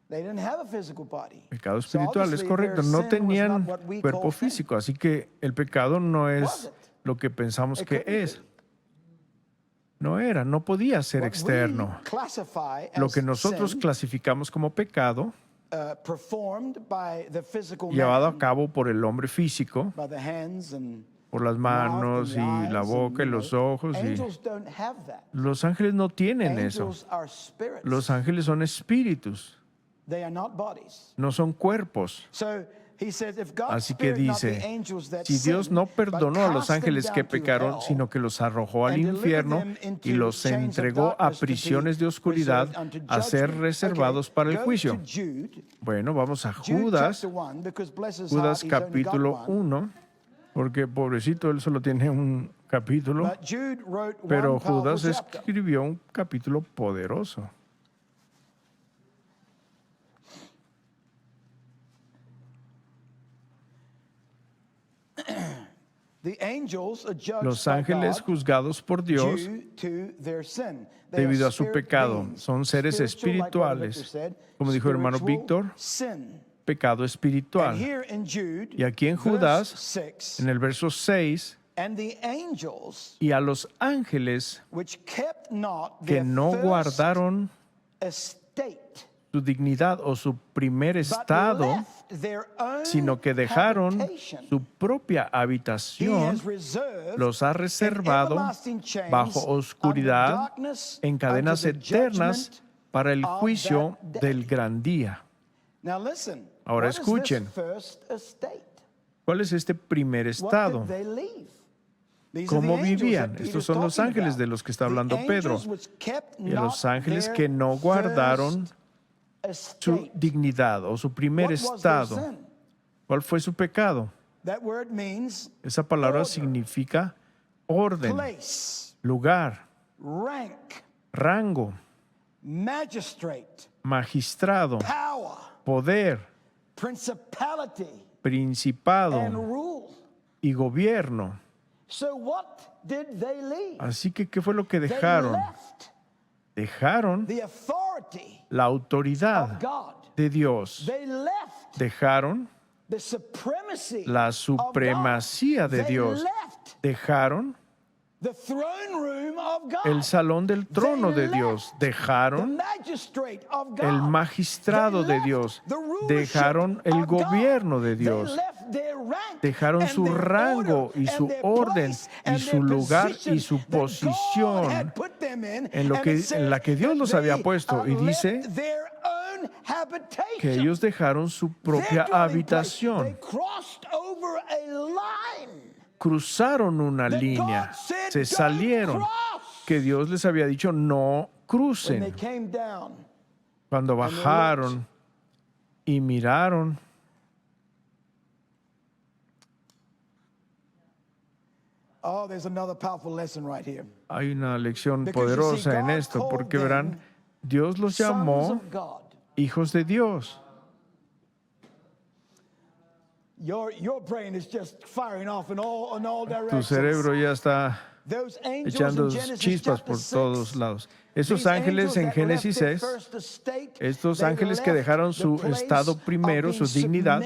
They didn't have a physical body. Pecado So espiritual, es obviously correcto. their No sin was tenían not what we cuerpo call sin. físico, así que el pecado no es Wasn't. lo que pensamos It que couldn't es. be. No era, no podía ser What externo. we classify Lo as que nosotros sin, clasificamos como pecado, performed by the physical llevado a man, cabo por el hombre físico, by the hands and por las manos mouth and y the la eyes boca y and, los ojos. Y angels don't have that. los ángeles no tienen eso. Angels are spirits. Los ángeles son espíritus, They are not bodies. no son cuerpos. So he says, if God Así que spared not the dice, angels that si Dios sinned, no but perdonó a los cast them ángeles que down to pecaron, hell, sino que los arrojó al and delivered infierno them into y los chains of entregó a darkness to be prisiones de oscuridad reserved unto a ser judgment. reservados para el Go juicio. to Jude, Bueno, vamos a Jude Judas, chapter 1, because bless his Judas heart, he's only got capítulo one. 1, porque pobrecito, él solo tiene un capítulo, But Jude wrote pero one powerful Judas chapter. escribió un capítulo poderoso. The angels are judged Los by ángeles God juzgados por Dios due to their sin. They are debido a su spirit pecado. beings. Son seres Spiritual, like Brother espirituales. Victor said, Como dijo el hermano spiritual Víctor, sin. pecado And espiritual. here in Jude, Y aquí en verse Judas, 6, en el verso 6, and the angels y a los ángeles which kept not que their no first guardaron estate, su dignidad o su primer but estado, left their own sino que dejaron habitation, su propia he habitación, has reserved los ha in reservado everlasting chains bajo under oscuridad, darkness, en cadenas unto the eternas, judgment para el of juicio that day. del gran día. Now listen, Ahora what is escuchen. this first estate? ¿Cuál es este primer What estado? did they leave? These are ¿Cómo the angels vivían? that Estos Peter's son los talking ángeles about. de los que está The hablando Pedro. angels which kept Y a los not ángeles their que no guardaron first su estate. dignidad o su primer What was their estado. sin? ¿Cuál fue su pecado? That word means Esa palabra order, significa orden, place, lugar, rank, rango, magistrate, magistrado, power, poder, principality, principado and rule. y gobierno. So what did they leave? Así que, ¿qué fue lo que They dejaron? left Dejaron the authority la of autoridad God. de Dios. They left Dejaron the supremacy la of supremacía God. de They Dios. left Dejaron the throne room of God. el salón del trono They de Dios. left Dejaron the magistrate of God. el magistrado They de left Dios. the rulership Dejaron el of God. gobierno de Dios. They left their rank Dejaron and su their rango order y and su their orden place y and su their lugar position y su that God posición had put them in, en lo and que- it says en la que Dios that los había they, puesto. Y left dice their own habitation. que ellos dejaron su propia Their dwelling place. habitación. They crossed over a line. Cruzaron una That línea, God said, se "Don't salieron, cross." que Dios les había dicho no When they crucen. came down, Cuando bajaron y miraron, oh, there's another powerful lesson right here. hay una lección Because you see, poderosa en God esto, called porque verán, them Dios los Sons llamó of God. hijos de Dios. Your brain is just firing off in all Tu directions. cerebro ya está echando chispas por todos lados. Esos ángeles en Génesis 6, estos ángeles que dejaron su estado primero, su dignidad,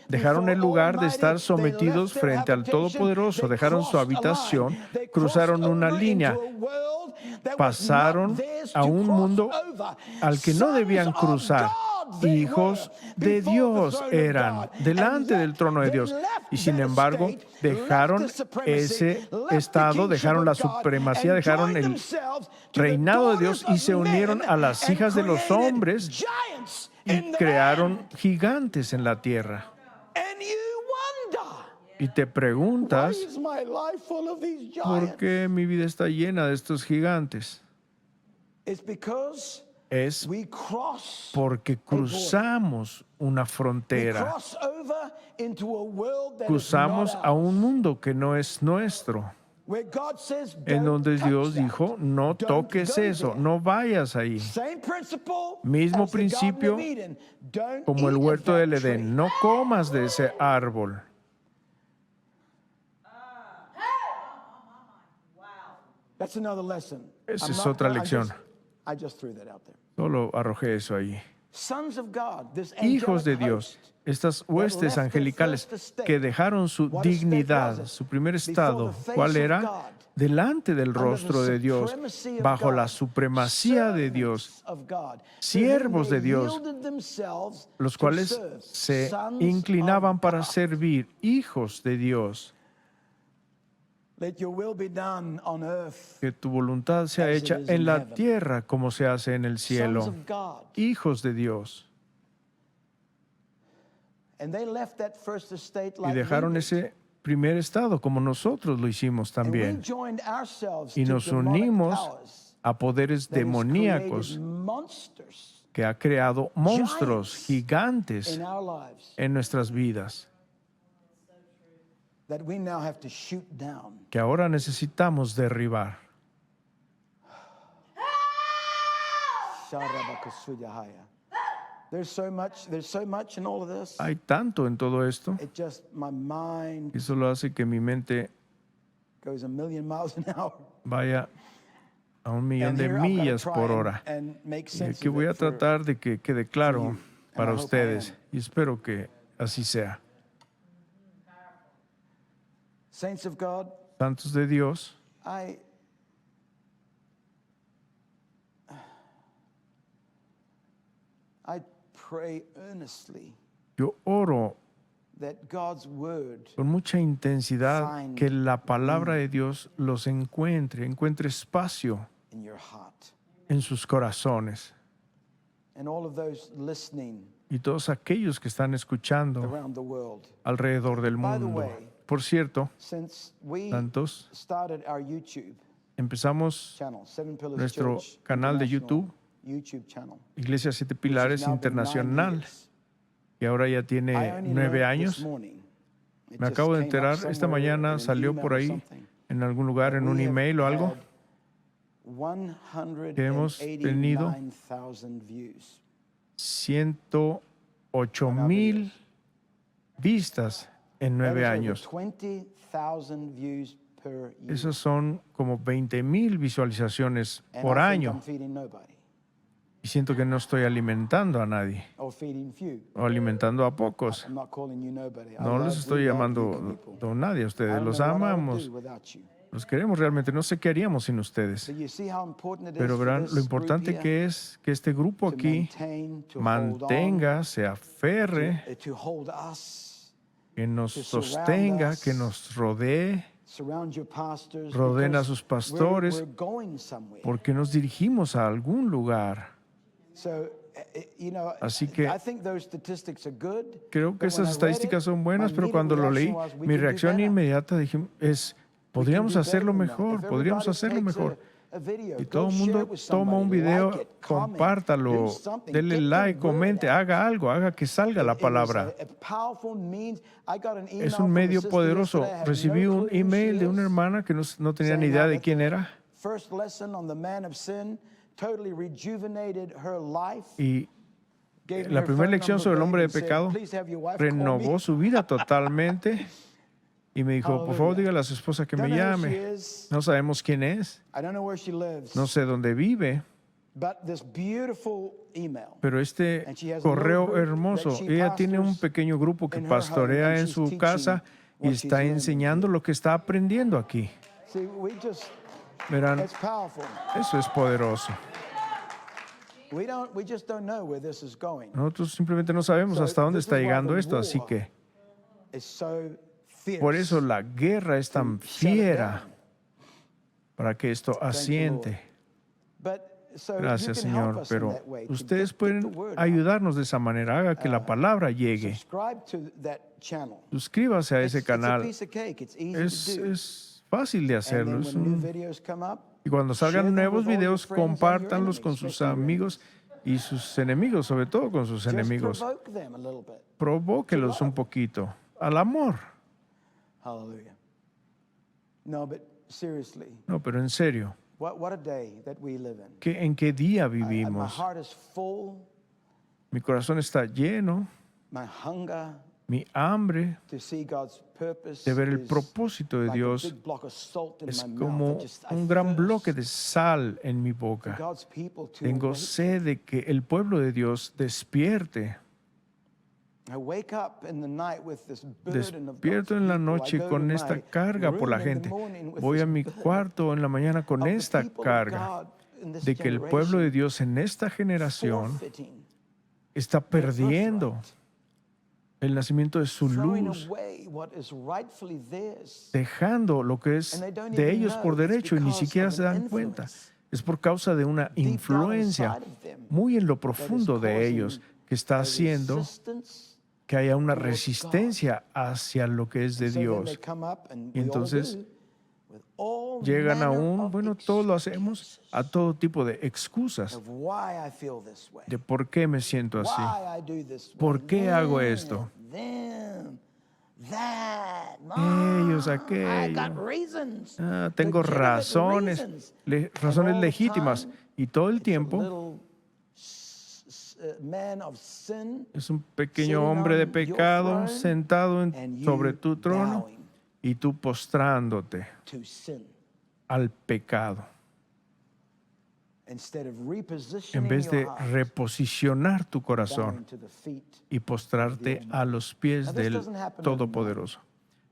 dejaron el lugar de estar sometidos frente al Todopoderoso, dejaron su habitación, cruzaron una línea, pasaron a un mundo al que no debían cruzar. Hijos de Dios eran delante del trono de Dios y sin embargo dejaron ese estado, dejaron la supremacía, dejaron el reinado de Dios y se unieron a las hijas de los hombres y crearon gigantes en la tierra. Y te preguntas, ¿por qué mi vida está llena de estos gigantes? Es porque cruzamos una frontera, cruzamos a un mundo que no es nuestro, en donde Dios dijo, no toques eso, no vayas ahí. Mismo principio como el huerto del Edén, no comas de ese árbol. Esa es otra lección. Solo arrojé eso ahí. Hijos de Dios, estas huestes angelicales que dejaron su dignidad, su primer estado, ¿cuál era? Delante del rostro de Dios, bajo la supremacía de Dios, siervos de Dios, los cuales se inclinaban para servir, hijos de Dios. Que tu voluntad sea hecha en la tierra como se hace en el cielo. Hijos de Dios. Y dejaron ese primer estado como nosotros lo hicimos también. Y nos unimos a poderes demoníacos que ha creado monstruos gigantes en nuestras vidas. Que ahora necesitamos derribar. Hay tanto en todo esto. Eso lo hace que mi mente vaya a 1,000,000 de millas por hora. Y aquí voy a tratar de que quede claro para ustedes. Y espero que así sea. Santos de Dios, yo oro con mucha intensidad que la palabra de Dios los encuentre espacio en sus corazones. Y todos aquellos que están escuchando alrededor del mundo. Por cierto, tantos, empezamos nuestro canal de YouTube, Iglesia Siete Pilares Internacional, que ahora ya tiene 9 años. Me acabo de enterar, esta mañana salió por ahí, en algún lugar, en un email o algo, que hemos tenido 108,000 vistas en 9 años. Esos son como 20,000 visualizanes por año. Y siento que no estoy alimentando a nadie o alimentando a pocos. No los estoy llamando a nadie a ustedes. Los amamos. Los queremos realmente. No sé qué haríamos sin ustedes. Pero verán lo importante que es que este grupo aquí mantenga, se aferre, que nos sostenga, que nos rodee, rodeen a sus pastores, porque nos dirigimos a algún lugar. Así que creo que esas estadísticas son buenas, pero cuando lo leí, mi reacción inmediata es, podríamos hacerlo mejor, podríamos hacerlo mejor. Y todo el mundo toma un video, compártalo, denle like, comente, haga algo, haga que salga la palabra. Es un medio poderoso. Recibí un email de una hermana que no tenía ni idea de quién era. Y la primera lección sobre el hombre de pecado renovó su vida totalmente. Y me dijo, por favor, dígale a su esposa que me Don't know who llame. she is. No sabemos quién es, I don't know where she lives. no sé dónde vive, But this beautiful email. pero este And she has a correo little group hermoso, that she ella tiene un pastors pequeño grupo que in her home, pastorea and en she's su teaching casa y what she's está learning enseñando lo que está aprendiendo aquí. See, Verán, it's powerful. eso es poderoso. We just don't know where this is going. Nosotros simplemente no sabemos So hasta dónde this está is why llegando the esto, así war que It's so fierce. por eso la guerra es tan shut it fiera down. para que esto asiente. But, so Gracias, you can help Señor, us in pero that way, to ustedes get the pueden word out. ayudarnos de esa manera, haga que la palabra llegue. Subscribe to that channel. Suscríbase a ese It's a canal. piece of cake. It's easy Es, to do. es fácil de And hacerlo. then es when new un- videos come up, Y cuando share salgan them nuevos with all your videos, friends and your compártanlos con enemies, sus especially your amigos y sus enemigos, sobre todo con sus Just enemigos. provoke them a little bit. Provóquelos un poquito al amor. Hallelujah. No, but seriously, No, pero en serio, what a day that we live in. ¿en qué día My vivimos? heart is full. Mi corazón está lleno, My hunger mi hambre to see God's purpose de ver el is propósito de like a Dios big block of salt in es my mouth. como I un gran thirst bloque de sal en mi for boca. God's people to Tengo awake. sed de que el pueblo de Dios despierte. I wake up in the night with this burden of Despierto God's en la people. I noche go con to esta my carga por la room in the gente. morning with Voy a this mi burden cuarto en la mañana con of the esta people of carga God in this de que el pueblo de generation Dios en esta generación forfeiting está their perdiendo birthright, el nacimiento de su throwing luz, away what is rightfully theirs. dejando lo que es And they don't de even ellos know por it's derecho y ni because siquiera of se an dan cuenta. influence Es por causa de una deep down influencia inside of them muy en lo that is profundo de causing ellos que está a haciendo resistance. que haya una towards God. resistencia hacia lo que es de So then they Dios. come up, and Y we all entonces do, with all llegan manner aún, of bueno, todos lo hacemos, excuses a todo tipo de excusas of why I feel this way, de por qué me siento así. why I do this way, ¿Por qué hago them, esto? them, that, Ellos, I aquello. got reasons, Tengo legitimate razones, reasons. razones And all the legítimas. time, Y todo el it's a tiempo little man of sin, es un pequeño sitting hombre de on your pecado throne sentado and you sobre tu trono bowing y tú postrándote to sin. al pecado. Instead of En repositioning vez de your heart, reposicionar tu bowing corazón to the feet. y postrarte a los pies Now, this del doesn't happen Todopoderoso.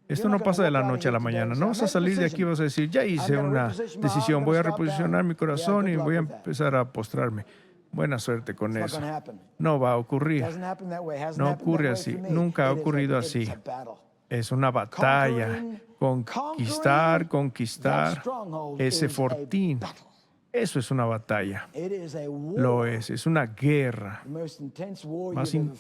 Esto You're no not gonna pasa de la walk out of noche a la here today mañana. and No say, vas "I a made a salir de aquí y decision. vas a decir, ya hice I'm gonna una reposition my heart, decisión, I'm voy a gonna stop reposicionar down. mi corazón Yeah, y good voy a luck with that. empezar a postrarme. Buena suerte con It's not eso. gonna happen. No va a ocurrir. Doesn't happen that way. Hasn't No happened ocurre that way así. for me. Nunca ha It is ocurrido it's así. a battle. Es una batalla. Conquistar that stronghold ese is a fortín. battle. Eso es una batalla. It is a war. Lo es una guerra The most intense war más you've ever